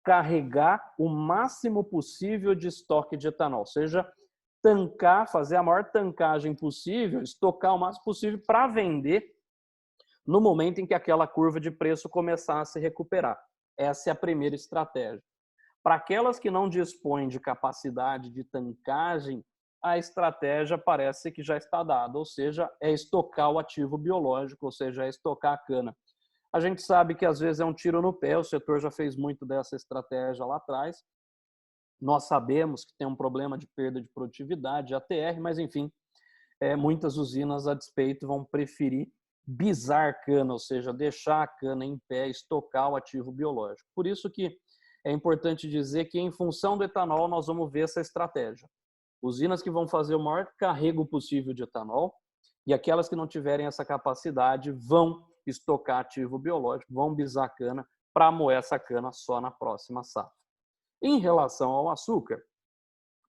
Carregar o máximo possível de estoque de etanol, ou seja, tancar, fazer a maior tancagem possível, estocar o máximo possível para vender no momento em que aquela curva de preço começar a se recuperar. Essa é a primeira estratégia. Para aquelas que não dispõem de capacidade de tancagem, a estratégia parece que já está dada, ou seja, é estocar o ativo biológico, ou seja, é estocar a cana. A gente sabe que às vezes é um tiro no pé, o setor já fez muito dessa estratégia lá atrás. Nós sabemos que tem um problema de perda de produtividade, de ATR, mas enfim, muitas usinas a despeito vão preferir bisar cana, ou seja, deixar a cana em pé, estocar o ativo biológico. Por isso que é importante dizer que, em função do etanol, nós vamos ver essa estratégia. Usinas que vão fazer o maior carrego possível de etanol e aquelas que não tiverem essa capacidade vão estocar ativo biológico, vão bisar cana para moer essa cana só na próxima safra. Em relação ao açúcar,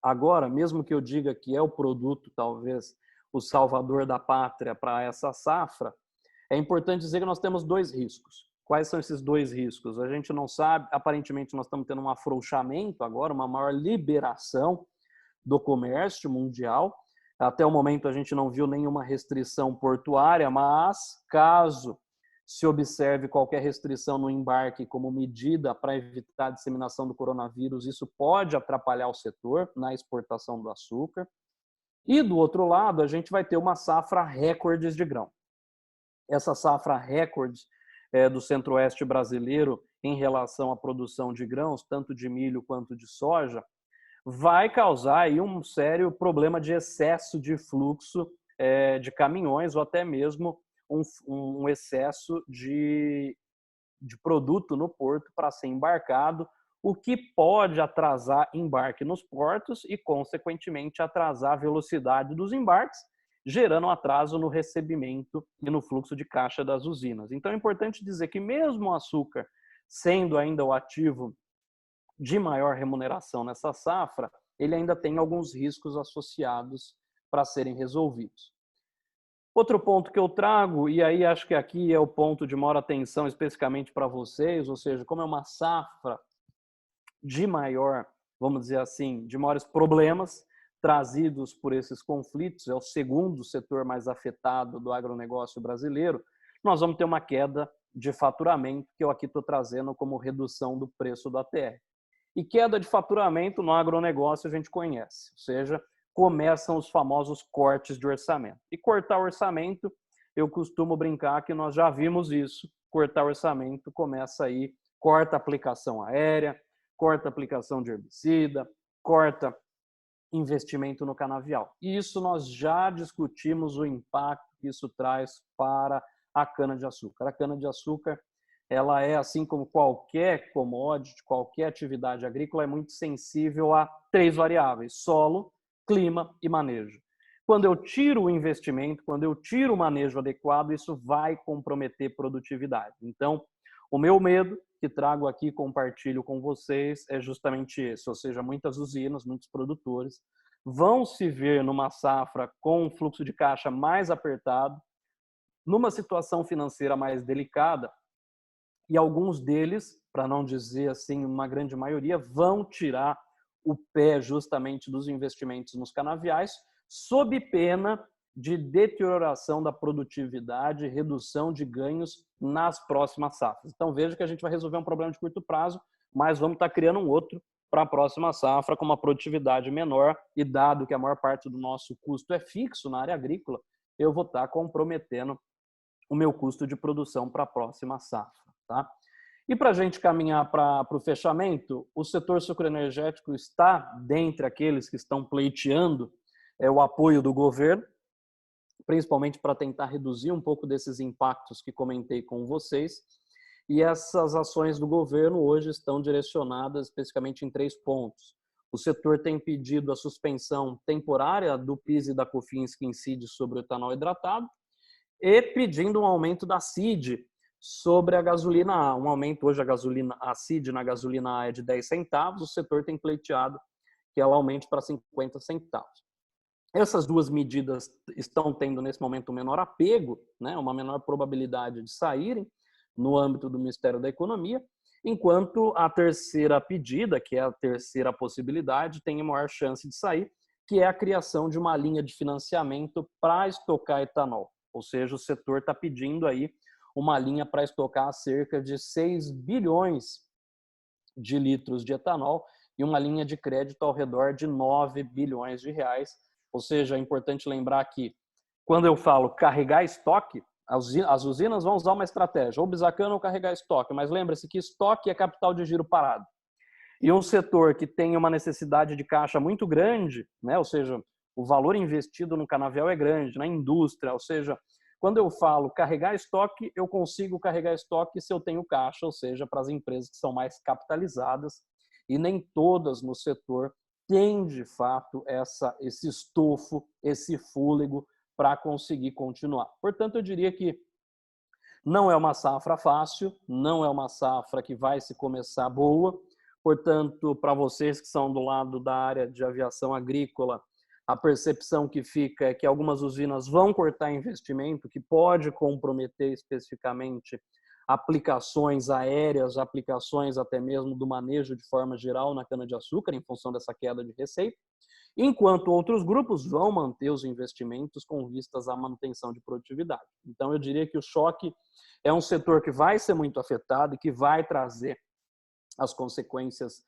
agora, mesmo que eu diga que é o produto, talvez, o salvador da pátria para essa safra, é importante dizer que nós temos dois riscos. Quais são esses dois riscos? A gente não sabe, aparentemente nós estamos tendo um afrouxamento agora, uma maior liberação do comércio mundial. Até o momento a gente não viu nenhuma restrição portuária, mas caso se observe qualquer restrição no embarque como medida para evitar a disseminação do coronavírus, isso pode atrapalhar o setor na exportação do açúcar. E do outro lado, a gente vai ter uma safra recordes de grão. Essa safra recorde do Centro-Oeste brasileiro em relação à produção de grãos, tanto de milho quanto de soja, vai causar aí um sério problema de excesso de fluxo de caminhões ou até mesmo um excesso de produto no porto para ser embarcado, o que pode atrasar embarque nos portos e, consequentemente, atrasar a velocidade dos embarques, gerando um atraso no recebimento e no fluxo de caixa das usinas. Então, é importante dizer que mesmo o açúcar sendo ainda o ativo de maior remuneração nessa safra, ele ainda tem alguns riscos associados para serem resolvidos. Outro ponto que eu trago, e aí acho que aqui é o ponto de maior atenção especificamente para vocês, ou seja, como é uma safra de maior, vamos dizer assim, de maiores problemas trazidos por esses conflitos, é o segundo setor mais afetado do agronegócio brasileiro, nós vamos ter uma queda de faturamento, que eu aqui estou trazendo como redução do preço do ATR. E queda de faturamento no agronegócio a gente conhece, ou seja, começam os famosos cortes de orçamento. E cortar orçamento, eu costumo brincar que nós já vimos isso. Cortar orçamento começa aí, corta aplicação aérea, corta aplicação de herbicida, corta investimento no canavial. E isso nós já discutimos o impacto que isso traz para a cana-de-açúcar. A cana-de-açúcar, ela é, assim como qualquer commodity, qualquer atividade agrícola, é muito sensível a 3 variáveis: solo, clima e manejo. Quando eu tiro o investimento, quando eu tiro o manejo adequado, isso vai comprometer produtividade. Então, o meu medo, que trago aqui, compartilho com vocês, é justamente esse, ou seja, muitas usinas, muitos produtores vão se ver numa safra com um fluxo de caixa mais apertado, numa situação financeira mais delicada, e alguns deles, para não dizer assim, uma grande maioria, vão tirar o pé justamente dos investimentos nos canaviais, sob pena de deterioração da produtividade, redução de ganhos nas próximas safras. Então veja que a gente vai resolver um problema de curto prazo, mas vamos estar criando um outro para a próxima safra com uma produtividade menor, e dado que a maior parte do nosso custo é fixo na área agrícola, eu vou estar comprometendo o meu custo de produção para a próxima safra. Tá? E para a gente caminhar para o fechamento, o setor sucroenergético está dentre aqueles que estão pleiteando o apoio do governo, principalmente para tentar reduzir um pouco desses impactos que comentei com vocês. E essas ações do governo hoje estão direcionadas especificamente em 3 pontos. O setor tem pedido a suspensão temporária do PIS e da COFINS que incide sobre o etanol hidratado, e pedindo um aumento da CID sobre a gasolina A. Um aumento hoje, a CID na gasolina A é de 10 centavos, o setor tem pleiteado que ela aumente para 50 centavos. Essas duas medidas estão tendo, nesse momento, um menor apego, né, uma menor probabilidade de saírem no âmbito do Ministério da Economia, enquanto a terceira pedida, que é a terceira possibilidade, tem a maior chance de sair, que é a criação de uma linha de financiamento para estocar etanol. Ou seja, o setor está pedindo aí uma linha para estocar cerca de 6 bilhões de litros de etanol e uma linha de crédito ao redor de 9 bilhões de reais. Ou seja, é importante lembrar que, quando eu falo carregar estoque, as usinas vão usar uma estratégia, ou bisacana ou carregar estoque, mas lembre-se que estoque é capital de giro parado. E um setor que tem uma necessidade de caixa muito grande, né, ou seja, o valor investido no canavial é grande, na indústria, ou seja, quando eu falo carregar estoque, eu consigo carregar estoque se eu tenho caixa, ou seja, para as empresas que são mais capitalizadas, e nem todas no setor têm, de fato, esse estofo, esse fôlego para conseguir continuar. Portanto, eu diria que não é uma safra fácil, não é uma safra que vai se começar boa. Portanto, para vocês que são do lado da área de aviação agrícola, a percepção que fica é que algumas usinas vão cortar investimento, que pode comprometer especificamente aplicações aéreas, aplicações até mesmo do manejo de forma geral na cana-de-açúcar, em função dessa queda de receita, enquanto outros grupos vão manter os investimentos com vistas à manutenção de produtividade. Então, eu diria que o choque é um setor que vai ser muito afetado e que vai trazer as consequências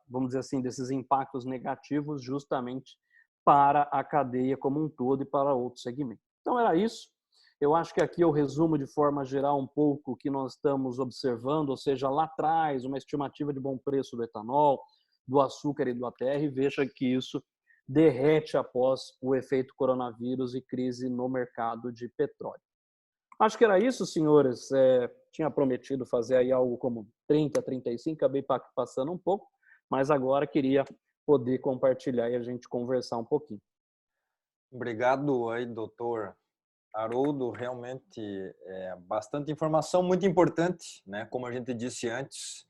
vamos dizer assim, desses impactos negativos justamente para a cadeia como um todo e para outros segmentos. Então, era isso. Eu acho que aqui eu resumo de forma geral um pouco o que nós estamos observando, ou seja, lá atrás, uma estimativa de bom preço do etanol, do açúcar e do ATR, veja que isso derrete após o efeito coronavírus e crise no mercado de petróleo. Acho que era isso, senhores. Tinha prometido fazer aí algo como 30, 35, acabei passando um pouco, mas agora queria poder compartilhar e a gente conversar um pouquinho. Obrigado aí, doutor Haroldo. Realmente bastante informação, muito importante, né? Como a gente disse antes,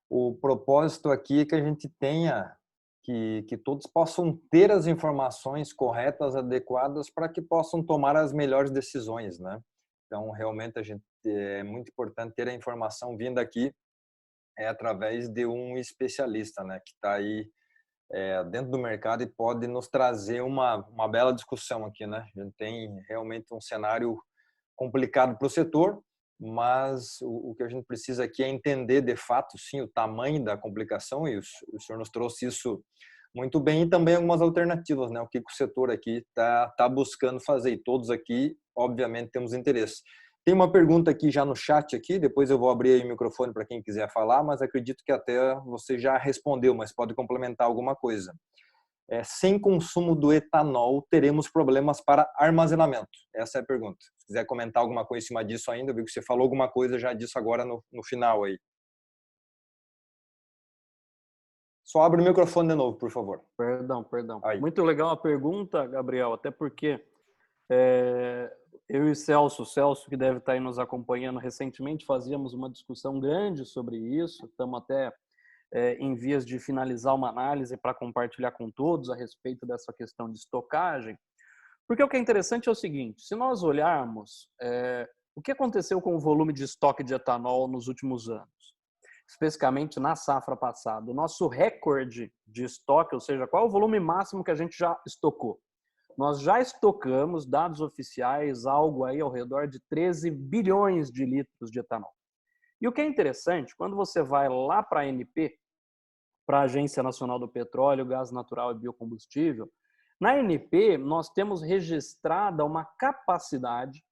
o propósito aqui é que a gente tenha, que todos possam ter as informações corretas, adequadas, para que possam tomar as melhores decisões, né? Então, realmente, é muito importante ter a informação vinda aqui através de um especialista, né? Que está aí dentro do mercado e pode nos trazer uma bela discussão aqui, né? A gente tem realmente um cenário complicado para o setor, mas o que a gente precisa aqui é entender de fato, sim, o tamanho da complicação, e o senhor nos trouxe isso muito bem, e também algumas alternativas, né? O que o setor aqui tá buscando fazer, e todos aqui, obviamente, temos interesse. Tem uma pergunta aqui já no chat aqui, depois eu vou abrir aí o microfone para quem quiser falar, mas acredito que até você já respondeu, mas pode complementar alguma coisa. Sem consumo do etanol, teremos problemas para armazenamento? Essa é a pergunta. Se quiser comentar alguma coisa em cima disso ainda, eu vi que você falou alguma coisa já disso agora no final aí. Só abre o microfone de novo, por favor. Perdão. Aí. Muito legal a pergunta, Gabriel, até porque eu e Celso que deve estar aí nos acompanhando recentemente, fazíamos uma discussão grande sobre isso, estamos até em vias de finalizar uma análise para compartilhar com todos a respeito dessa questão de estocagem, porque o que é interessante é o seguinte, se nós olharmos o que aconteceu com o volume de estoque de etanol nos últimos anos, especificamente na safra passada, o nosso recorde de estoque, ou seja, qual é o volume máximo que a gente já estocou? Nós já estocamos, dados oficiais, algo aí ao redor de 13 bilhões de litros de etanol. E o que é interessante, quando você vai lá para a ANP, para a Agência Nacional do Petróleo, Gás Natural e Biocombustível, na ANP nós temos registrada uma capacidade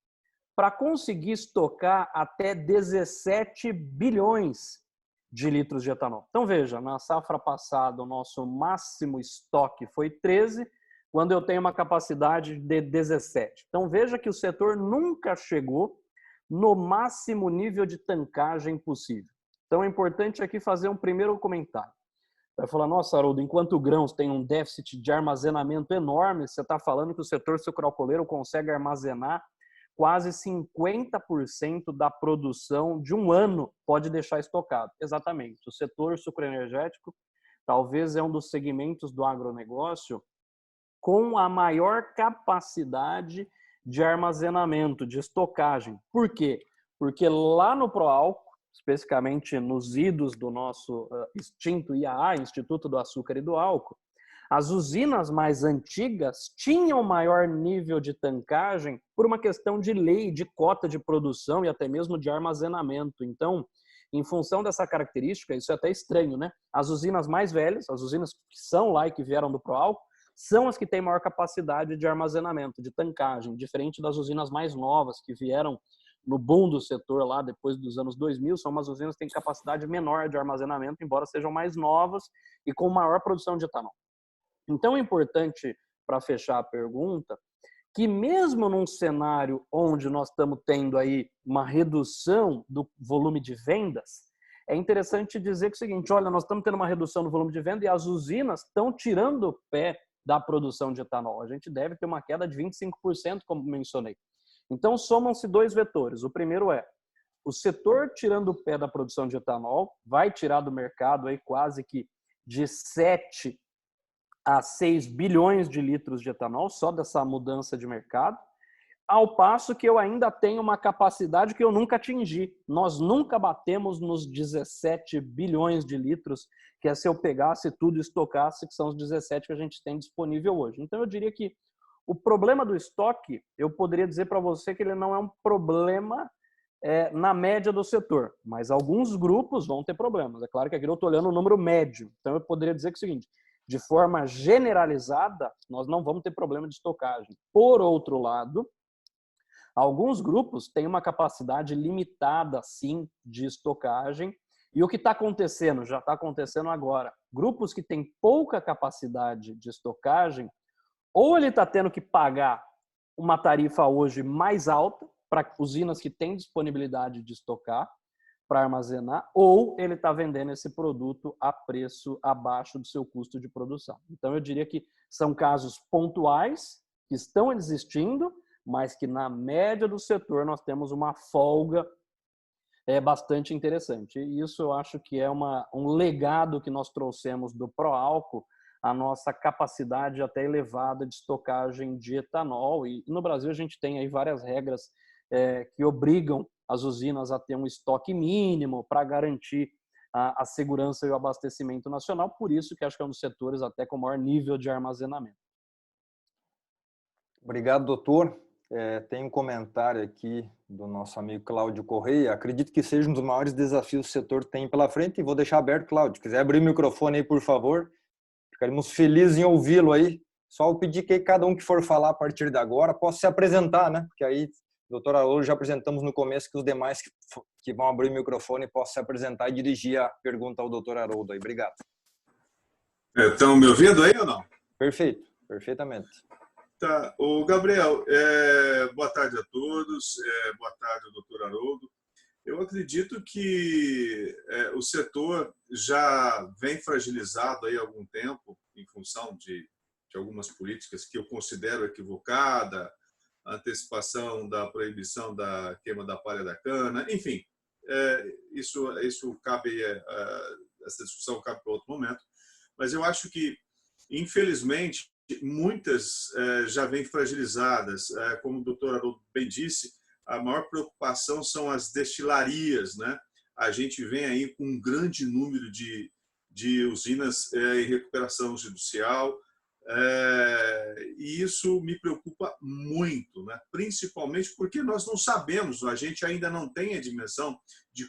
para conseguir estocar até 17 bilhões de litros de etanol. Então veja, na safra passada o nosso máximo estoque foi 13, quando eu tenho uma capacidade de 17. Então veja que o setor nunca chegou no máximo nível de tancagem possível. Então é importante aqui fazer um primeiro comentário. Vai falar, nossa, Haroldo, enquanto grãos tem um déficit de armazenamento enorme, você está falando que o setor sucroalcooleiro consegue armazenar quase 50% da produção de um ano, pode deixar estocado. Exatamente. O setor sucroenergético talvez é um dos segmentos do agronegócio com a maior capacidade de armazenamento, de estocagem. Por quê? Porque lá no Proálcool, especificamente nos idos do nosso extinto IAA, Instituto do Açúcar e do Álcool, as usinas mais antigas tinham maior nível de tancagem por uma questão de lei, de cota de produção e até mesmo de armazenamento. Então, em função dessa característica, isso é até estranho, né? As usinas mais velhas, as usinas que são lá e que vieram do Proálcool, são as que têm maior capacidade de armazenamento, de tancagem, diferente das usinas mais novas que vieram no boom do setor lá depois dos anos 2000, são umas usinas que têm capacidade menor de armazenamento, embora sejam mais novas e com maior produção de etanol. Então é importante, para fechar a pergunta, que mesmo num cenário onde nós estamos tendo aí uma redução do volume de vendas, é interessante dizer que é o seguinte, olha, nós estamos tendo uma redução do volume de venda e as usinas estão tirando o pé da produção de etanol. A gente deve ter uma queda de 25%, como mencionei. Então, somam-se dois vetores. O primeiro é o setor tirando o pé da produção de etanol, vai tirar do mercado aí quase que de 7 a 6 bilhões de litros de etanol, só dessa mudança de mercado, ao passo que eu ainda tenho uma capacidade que eu nunca atingi. Nós nunca batemos nos 17 bilhões de litros, que é se eu pegasse tudo e estocasse, que são os 17 que a gente tem disponível hoje. Então, eu diria que o problema do estoque, eu poderia dizer para você que ele não é um problema na média do setor, mas alguns grupos vão ter problemas. É claro que aqui eu estou olhando o número médio. Então, eu poderia dizer que é o seguinte, de forma generalizada, nós não vamos ter problema de estocagem. Por outro lado, alguns grupos têm uma capacidade limitada, sim, de estocagem E o que está acontecendo, já está acontecendo agora, grupos que têm pouca capacidade de estocagem, ou ele está tendo que pagar uma tarifa hoje mais alta para usinas que têm disponibilidade de estocar, para armazenar, ou ele está vendendo esse produto a preço abaixo do seu custo de produção. Então, eu diria que são casos pontuais que estão existindo, mas que na média do setor nós temos uma folga bastante interessante. E isso eu acho que é um legado que nós trouxemos do Proálcool, a nossa capacidade até elevada de estocagem de etanol. E no Brasil a gente tem aí várias regras que obrigam as usinas a ter um estoque mínimo para garantir a segurança e o abastecimento nacional. Por isso que acho que é um dos setores até com maior nível de armazenamento. Obrigado, doutor. Tem um comentário aqui do nosso amigo Cláudio Correia. Acredito que seja um dos maiores desafios que o setor tem pela frente e vou deixar aberto, Cláudio. Se quiser abrir o microfone aí, por favor. Ficaremos felizes em ouvi-lo aí. Só pedir que cada um que for falar a partir de agora possa se apresentar, né? Porque aí, doutor Haroldo, já apresentamos no começo, que os demais que vão abrir o microfone possam se apresentar e dirigir a pergunta ao doutor Haroldo aí. Obrigado. Estão me ouvindo aí ou não? Perfeito, perfeitamente. Tá. O Gabriel, boa tarde a todos, boa tarde, doutor Haroldo. Eu acredito que o setor já vem fragilizado aí há algum tempo em função de algumas políticas que eu considero equivocada, a antecipação da proibição da queima da palha da cana, enfim, isso cabe, essa discussão cabe para outro momento, mas eu acho que, infelizmente, muitas já vêm fragilizadas, como o doutor Haroldo bem disse, a maior preocupação são as destilarias, né? A gente vem aí com um grande número de usinas em recuperação judicial, e isso me preocupa muito, né? Principalmente porque nós não sabemos, a gente ainda não tem a dimensão de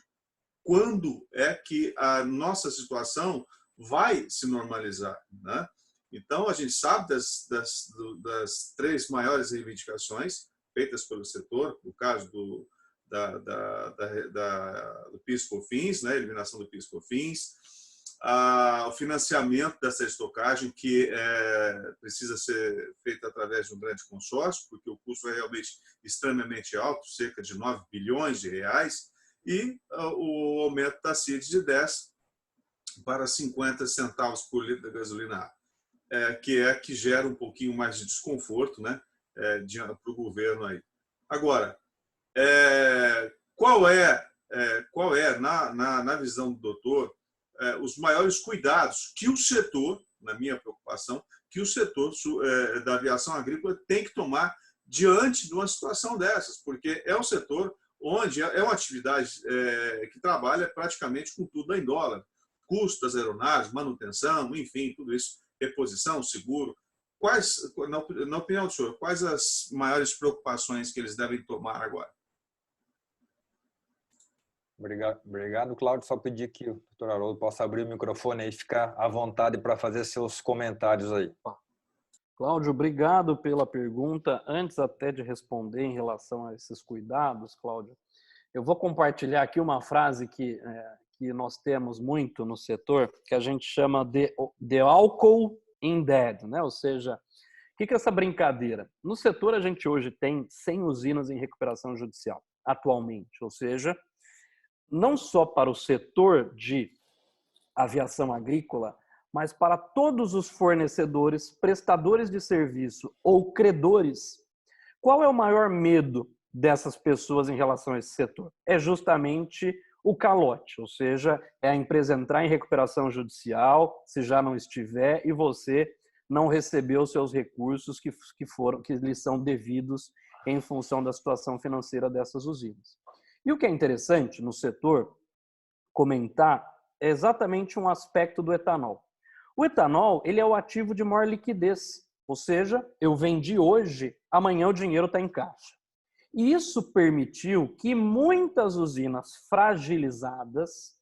quando é que a nossa situação vai se normalizar, né? Então, a gente sabe das três maiores reivindicações feitas pelo setor, no caso do PIS/COFINS, né, eliminação do PIS/COFINS, o financiamento dessa estocagem, que precisa ser feito através de um grande consórcio, porque o custo é realmente extremamente alto, cerca de 9 bilhões de reais, e o aumento da CID de 10 para 50 centavos por litro da gasolina, que gera um pouquinho mais de desconforto, né, para o governo aí. Agora, qual é na visão do doutor, os maiores cuidados que o setor, na minha preocupação, que o setor da aviação agrícola tem que tomar diante de uma situação dessas, porque é um setor onde é uma atividade que trabalha praticamente com tudo em dólar, custos das aeronaves, manutenção, enfim, tudo isso, reposição, seguro. Na opinião do senhor, quais as maiores preocupações que eles devem tomar agora? Obrigado, Cláudio. Só pedir que o doutor Haroldo possa abrir o microfone e ficar à vontade para fazer seus comentários aí. Cláudio, obrigado pela pergunta. Antes até de responder em relação a esses cuidados, Cláudio, eu vou compartilhar aqui uma frase que nós temos muito no setor, que a gente chama de álcool in dead, né? Ou seja, o que é essa brincadeira? No setor, a gente hoje tem 100 usinas em recuperação judicial, atualmente. Ou seja, não só para o setor de aviação agrícola, mas para todos os fornecedores, prestadores de serviço ou credores. Qual é o maior medo dessas pessoas em relação a esse setor? É justamente o calote, ou seja, é a empresa entrar em recuperação judicial, se já não estiver, e você não recebeu os seus recursos que lhes são devidos em função da situação financeira dessas usinas. E o que é interessante no setor comentar é exatamente um aspecto do etanol. O etanol, ele é o ativo de maior liquidez, ou seja, eu vendi hoje, amanhã o dinheiro está em caixa. E isso permitiu que muitas usinas fragilizadas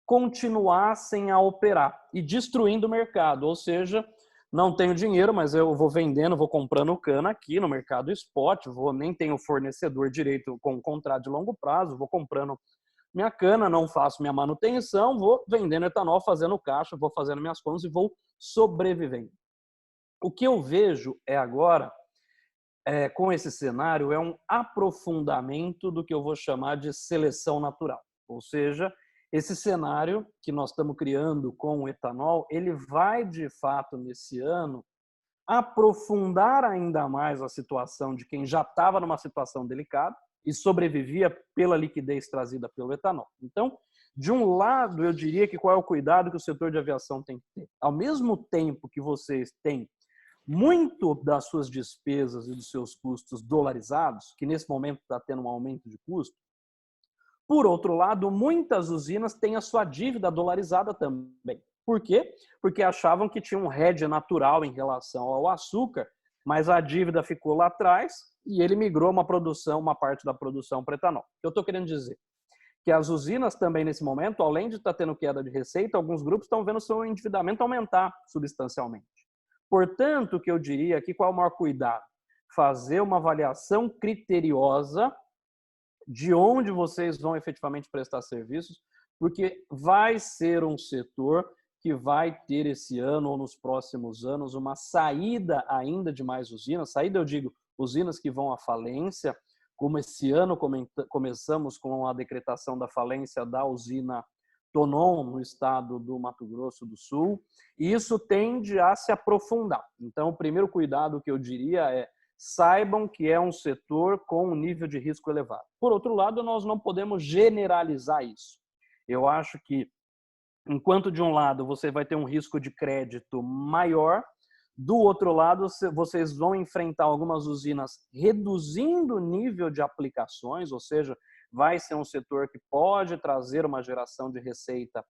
continuassem a operar e destruindo o mercado, ou seja, não tenho dinheiro, mas eu vou vendendo, vou comprando cana aqui no mercado spot, nem tenho fornecedor direito com contrato de longo prazo, vou comprando minha cana, não faço minha manutenção, vou vendendo etanol, fazendo caixa, vou fazendo minhas contas e vou sobrevivendo. O que eu vejo agora, com esse cenário, é um aprofundamento do que eu vou chamar de seleção natural. Ou seja, esse cenário que nós estamos criando com o etanol, ele vai, de fato, nesse ano, aprofundar ainda mais a situação de quem já estava numa situação delicada e sobrevivia pela liquidez trazida pelo etanol. Então, de um lado, eu diria que qual é o cuidado que o setor de aviação tem que ter? Ao mesmo tempo que vocês têm muito das suas despesas e dos seus custos dolarizados, que nesse momento está tendo um aumento de custo, por outro lado, muitas usinas têm a sua dívida dolarizada também. Por quê? Porque achavam que tinha um hedge natural em relação ao açúcar, mas a dívida ficou lá atrás e ele migrou uma parte da produção para etanol. O que eu estou querendo dizer? Que as usinas também, nesse momento, além de estar tendo queda de receita, alguns grupos estão vendo seu endividamento aumentar substancialmente. Portanto, o que eu diria aqui, qual é o maior cuidado? Fazer uma avaliação criteriosa de onde vocês vão efetivamente prestar serviços, porque vai ser um setor que vai ter esse ano ou nos próximos anos uma saída ainda de mais usinas. Saída, eu digo, usinas que vão à falência, como esse ano começamos com a decretação da falência da usina Tonon, no estado do Mato Grosso do Sul, e isso tende a se aprofundar. Então, o primeiro cuidado que eu diria é saibam que é um setor com um nível de risco elevado. Por outro lado, nós não podemos generalizar isso. Eu acho que, enquanto de um lado você vai ter um risco de crédito maior, do outro lado vocês vão enfrentar algumas usinas reduzindo o nível de aplicações, ou seja, vai ser um setor que pode trazer uma geração de receita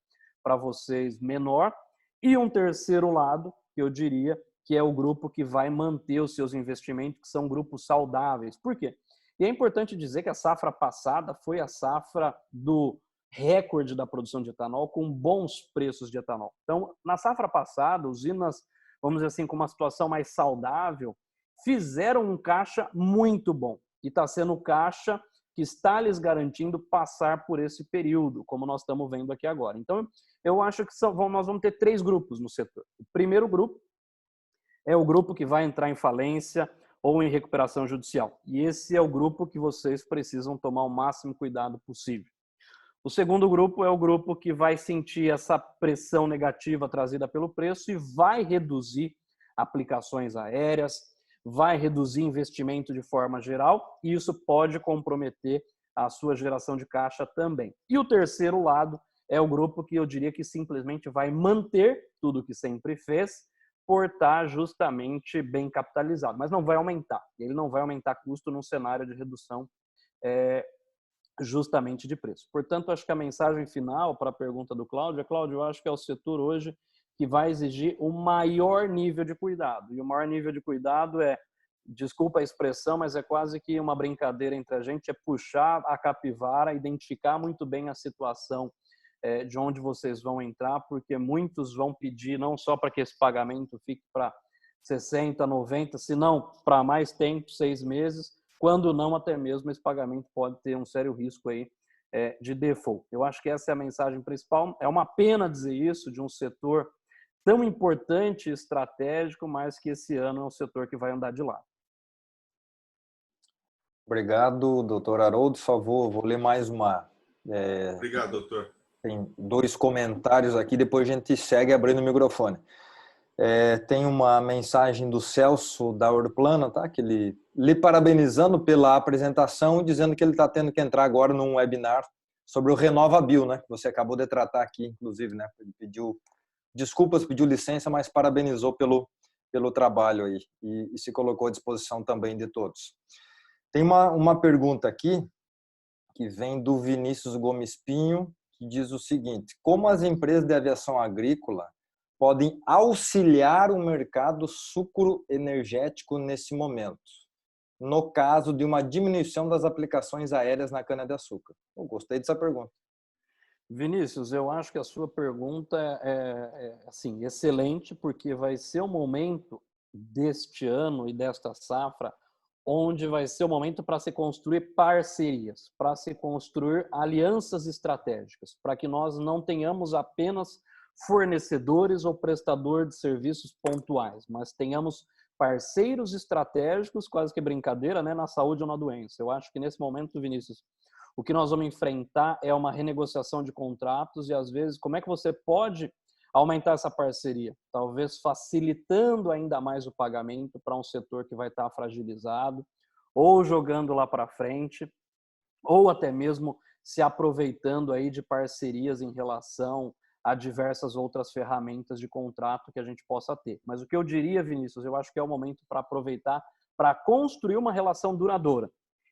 para vocês menor. E um terceiro lado, que eu diria, que é o grupo que vai manter os seus investimentos, que são grupos saudáveis. Por quê? E é importante dizer que a safra passada foi a safra do recorde da produção de etanol, com bons preços de etanol. Então, na safra passada, usinas, vamos dizer assim, com uma situação mais saudável, fizeram um caixa muito bom. E está sendo o caixa que está lhes garantindo passar por esse período, como nós estamos vendo aqui agora. Então, eu acho que nós vamos ter 3 grupos no setor. O primeiro grupo é o grupo que vai entrar em falência ou em recuperação judicial. E esse é o grupo que vocês precisam tomar o máximo cuidado possível. O segundo grupo é o grupo que vai sentir essa pressão negativa trazida pelo preço e vai reduzir aplicações aéreas, vai reduzir investimento de forma geral, e isso pode comprometer a sua geração de caixa também. E o terceiro lado é o grupo que eu diria que simplesmente vai manter tudo o que sempre fez, por estar justamente bem capitalizado, mas não vai aumentar. Ele não vai aumentar custo num cenário de redução justamente de preço. Portanto, acho que a mensagem final para a pergunta do Cláudio Cláudio, eu acho que é o setor hoje que vai exigir um maior nível de cuidado. E o maior nível de cuidado desculpa a expressão, mas é quase que uma brincadeira entre a gente, é puxar a capivara, identificar muito bem a situação de onde vocês vão entrar, porque muitos vão pedir não só para que esse pagamento fique para 60, 90, se não para mais tempo, 6 meses, quando não até mesmo esse pagamento pode ter um sério risco aí de default. Eu acho que essa é a mensagem principal. É uma pena dizer isso de um setor tão importante e estratégico, mas que esse ano é um setor que vai andar de lado. Obrigado, doutor Haroldo. Por favor, vou ler mais uma. Obrigado, doutor. Tem 2 comentários aqui, depois a gente segue abrindo o microfone. Tem uma mensagem do Celso da Orplana, tá? Que ele lhe parabenizando pela apresentação e dizendo que ele está tendo que entrar agora num webinar sobre o RenovaBio, né? Que você acabou de tratar aqui, inclusive, né? Ele pediu desculpas, pediu licença, mas parabenizou pelo trabalho aí e se colocou à disposição também de todos. Tem uma pergunta aqui que vem do Vinícius Gomes Pinho, que diz o seguinte: como as empresas de aviação agrícola podem auxiliar o mercado sucroenergético nesse momento, no caso de uma diminuição das aplicações aéreas na cana-de-açúcar? Eu gostei dessa pergunta. Vinícius, eu acho que a sua pergunta assim, excelente, porque vai ser o momento deste ano e desta safra onde vai ser o momento para se construir parcerias, para se construir alianças estratégicas, para que nós não tenhamos apenas fornecedores ou prestadores de serviços pontuais, mas tenhamos parceiros estratégicos, quase que brincadeira, né, na saúde ou na doença. Eu acho que nesse momento, Vinícius, o que nós vamos enfrentar é uma renegociação de contratos e, às vezes, como é que você pode aumentar essa parceria? Talvez facilitando ainda mais o pagamento para um setor que vai estar fragilizado, ou jogando lá para frente, ou até mesmo se aproveitando aí de parcerias em relação a diversas outras ferramentas de contrato que a gente possa ter. Mas o que eu diria, Vinícius, eu acho que é o momento para aproveitar para construir uma relação duradoura.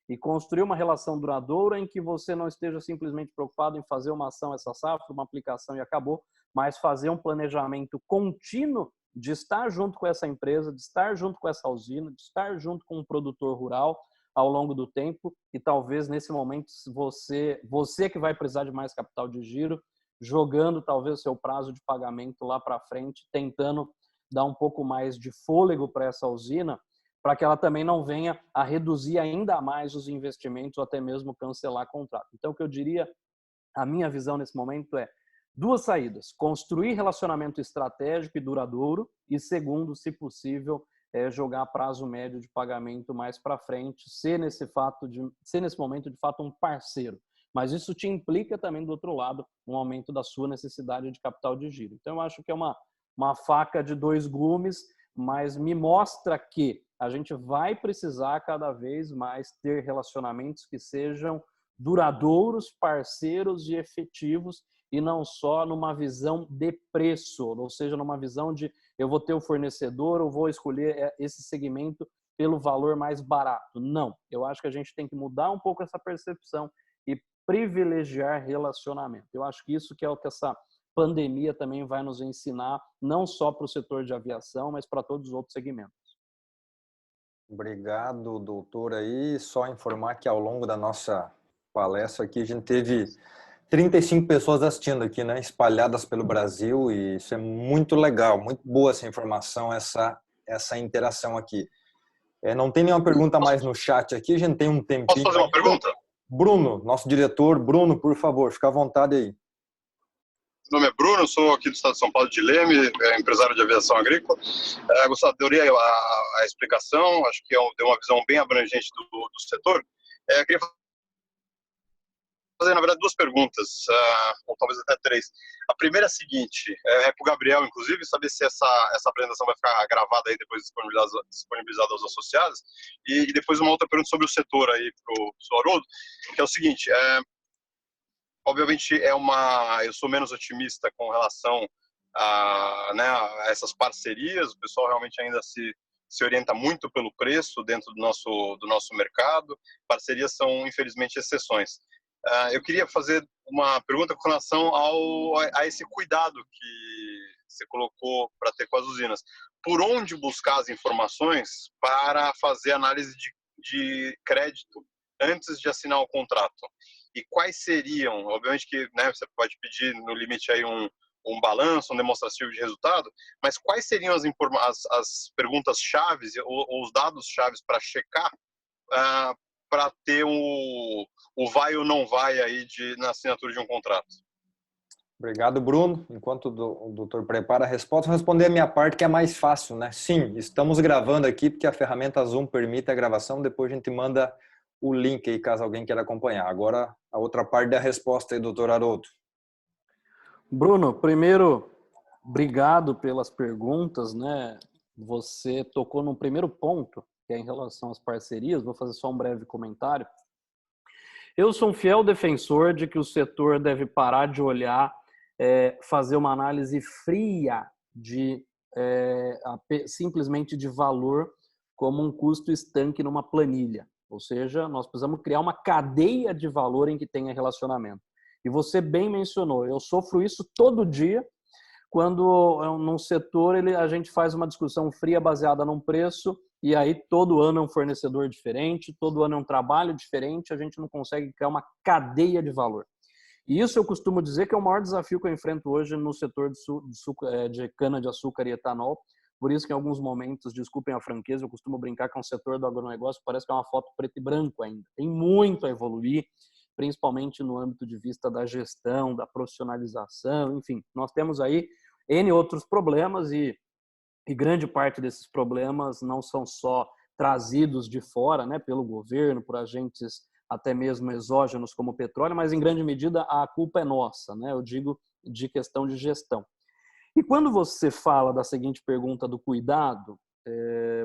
E construir uma relação duradoura em que você não esteja simplesmente preocupado em fazer uma ação essa safra, uma aplicação e acabou, mas fazer um planejamento contínuo de estar junto com essa empresa, de estar junto com essa usina, de estar junto com um produtor rural ao longo do tempo e talvez nesse momento você que vai precisar de mais capital de giro, jogando talvez o seu prazo de pagamento lá para frente, tentando dar um pouco mais de fôlego para essa usina, para que ela também não venha a reduzir ainda mais os investimentos ou até mesmo cancelar contrato. Então, o que eu diria, a minha visão nesse momento é duas saídas: construir relacionamento estratégico e duradouro e, segundo, se possível, jogar prazo médio de pagamento mais para frente, ser nesse momento de fato um parceiro. Mas isso te implica também, do outro lado, um aumento da sua necessidade de capital de giro. Então, eu acho que é uma faca de dois gumes, mas me mostra que a gente vai precisar cada vez mais ter relacionamentos que sejam duradouros, parceiros e efetivos, e não só numa visão de preço, ou seja, numa visão de eu vou ter o fornecedor ou vou escolher esse segmento pelo valor mais barato. Não, eu acho que a gente tem que mudar um pouco essa percepção e privilegiar relacionamento. Eu acho que isso que é o que essa pandemia também vai nos ensinar, não só para o setor de aviação, mas para todos os outros segmentos. Obrigado, doutor. Aí, só informar que ao longo da nossa palestra aqui, a gente teve 35 pessoas assistindo aqui, né, espalhadas pelo Brasil, e isso é muito legal, muito boa essa informação, essa interação aqui. Não tem nenhuma pergunta mais no chat aqui, a gente tem um tempinho. Posso fazer uma pergunta? Bruno, nosso diretor. Bruno, por favor, fica à vontade aí. Meu nome é Bruno, sou aqui do estado de São Paulo de Leme, empresário de aviação agrícola. Adorei a explicação, acho que deu uma visão bem abrangente do setor. Queria fazer, na verdade, duas perguntas, ou talvez até três. A primeira é a seguinte, para o Gabriel, inclusive, saber se essa apresentação vai ficar gravada aí, depois disponibilizada aos associados. E depois uma outra pergunta sobre o setor aí para o Haroldo, que é o seguinte, obviamente eu sou menos otimista com relação a essas parcerias, o pessoal realmente ainda se orienta muito pelo preço dentro do nosso mercado, parcerias são infelizmente exceções. Eu queria fazer uma pergunta com relação a esse cuidado que você colocou para ter com as usinas. Por onde buscar as informações para fazer análise de crédito antes de assinar o contrato? E quais seriam, obviamente que, né, você pode pedir no limite aí um balanço, um demonstrativo de resultado, mas quais seriam as perguntas chaves ou os dados chaves para checar para ter o vai ou não vai aí na assinatura de um contrato? Obrigado, Bruno. Enquanto o doutor prepara a resposta, vou responder a minha parte, que é mais fácil, né? Sim, estamos gravando aqui porque a ferramenta Zoom permite a gravação, depois a gente manda o link aí, caso alguém queira acompanhar. Agora, a outra parte da resposta aí, doutor Haroldo. Bruno, primeiro, obrigado pelas perguntas, né? Você tocou no primeiro ponto, que é em relação às parcerias. Vou fazer só um breve comentário. Eu sou um fiel defensor de que o setor deve parar de olhar, fazer uma análise fria simplesmente de valor como um custo estanque numa planilha. Ou seja, nós precisamos criar uma cadeia de valor em que tenha relacionamento. E você bem mencionou, eu sofro isso todo dia, quando num setor a gente faz uma discussão fria baseada num preço, e aí todo ano é um fornecedor diferente, todo ano é um trabalho diferente, a gente não consegue criar uma cadeia de valor. E isso eu costumo dizer que é o maior desafio que eu enfrento hoje no setor de cana-de-açúcar e etanol, Por isso que em alguns momentos, desculpem a franqueza, eu costumo brincar que é um setor do agronegócio parece que é uma foto preto e branco ainda. Tem muito a evoluir, principalmente no âmbito de vista da gestão, da profissionalização, enfim. Nós temos aí N outros problemas e grande parte desses problemas não são só trazidos de fora, né, pelo governo, por agentes até mesmo exógenos como o petróleo, mas em grande medida a culpa é nossa, né? Eu digo de questão de gestão. E quando você fala da seguinte pergunta do cuidado,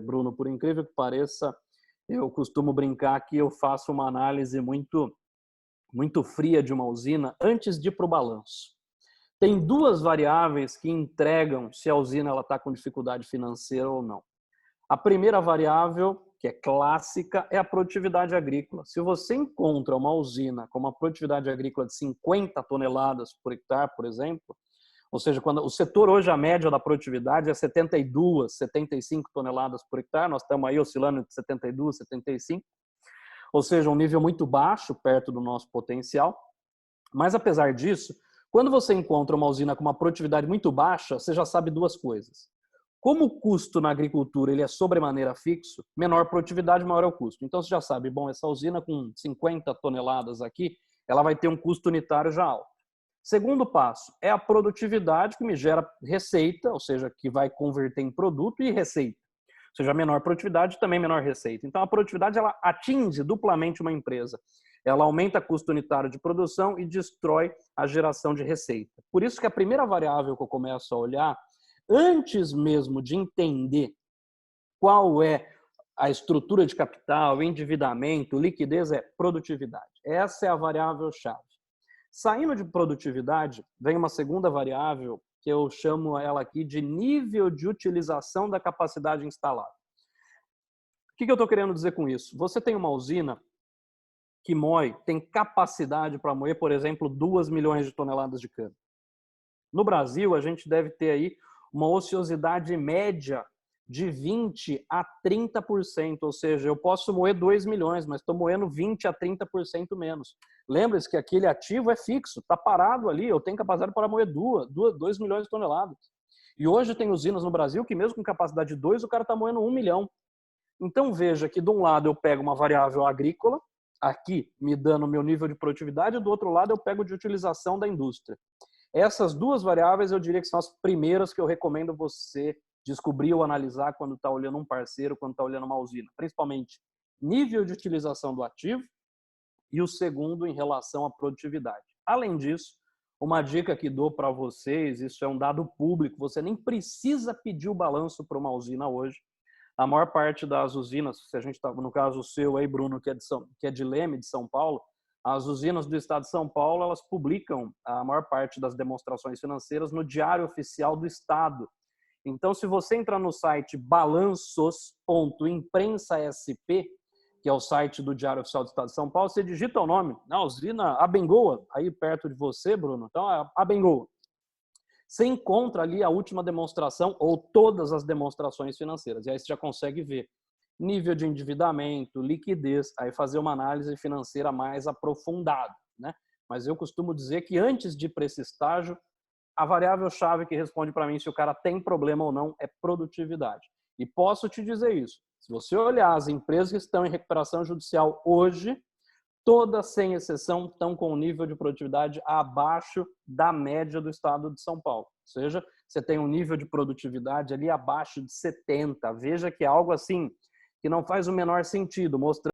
Bruno, por incrível que pareça, eu costumo brincar que eu faço uma análise muito fria de uma usina antes de ir para o balanço. Tem duas variáveis que entregam se a usina está com dificuldade financeira ou não. A primeira variável, que é clássica, é a produtividade agrícola. Se você encontra uma usina com uma produtividade agrícola de 50 toneladas por hectare, por exemplo, ou seja, quando o setor hoje, a média da produtividade é 72, 75 toneladas por hectare, nós estamos aí oscilando entre 72 e 75, ou seja, um nível muito baixo, perto do nosso potencial. Mas, apesar disso, quando você encontra uma usina com uma produtividade muito baixa, você já sabe duas coisas. Como o custo na agricultura ele é sobremaneira fixo, menor produtividade, maior é o custo. Então, você já sabe, bom, essa usina com 50 toneladas aqui, ela vai ter um custo unitário já alto. Segundo passo, é a produtividade que me gera receita, ou seja, que vai converter em produto e receita. Ou seja, menor produtividade, também menor receita. Então, a produtividade ela atinge duplamente uma empresa. Ela aumenta o custo unitário de produção e destrói a geração de receita. Por isso que a primeira variável que eu começo a olhar, antes mesmo de entender qual é a estrutura de capital, endividamento, liquidez, é produtividade. Essa é a variável-chave. Saindo de produtividade, vem uma segunda variável, que eu chamo ela aqui de nível de utilização da capacidade instalada. O que eu estou querendo dizer com isso? Você tem uma usina que moe, tem capacidade para moer, por exemplo, 2 milhões de toneladas de cana. No Brasil, a gente deve ter aí uma ociosidade média de 20% a 30%, ou seja, eu posso moer 2 milhões, mas estou moendo 20% a 30% menos. Lembre-se que aquele ativo é fixo, está parado ali, eu tenho capacidade para moer 2 milhões de toneladas. E hoje tem usinas no Brasil que mesmo com capacidade de 2, o cara está moendo 1 milhão. Então veja que de um lado eu pego uma variável agrícola, aqui me dando o meu nível de produtividade, e do outro lado eu pego de utilização da indústria. Essas duas variáveis eu diria que são as primeiras que eu recomendo você descobrir ou analisar quando está olhando um parceiro, quando está olhando uma usina. Principalmente nível de utilização do ativo e o segundo em relação à produtividade. Além disso, uma dica que dou para vocês, isso é um dado público, você nem precisa pedir o balanço para uma usina hoje. A maior parte das usinas, se a gente está, no caso o seu aí, Bruno, que é de Leme, de São Paulo, as usinas do estado de São Paulo, elas publicam a maior parte das demonstrações financeiras no Diário Oficial do Estado. Então, se você entrar no site balanços.imprensasp, que é o site do Diário Oficial do Estado de São Paulo, você digita o nome, a usina Abengoa, aí perto de você, Bruno, então é Abengoa. Você encontra ali a última demonstração ou todas as demonstrações financeiras, e aí você já consegue ver nível de endividamento, liquidez, aí fazer uma análise financeira mais aprofundada, né? Mas eu costumo dizer que antes de ir para esse estágio, a variável-chave que responde para mim se o cara tem problema ou não é produtividade. E posso te dizer isso, se você olhar as empresas que estão em recuperação judicial hoje, todas, sem exceção, estão com um nível de produtividade abaixo da média do estado de São Paulo. Ou seja, você tem um nível de produtividade ali abaixo de 70. Veja que é algo assim que não faz o menor sentido, mostrando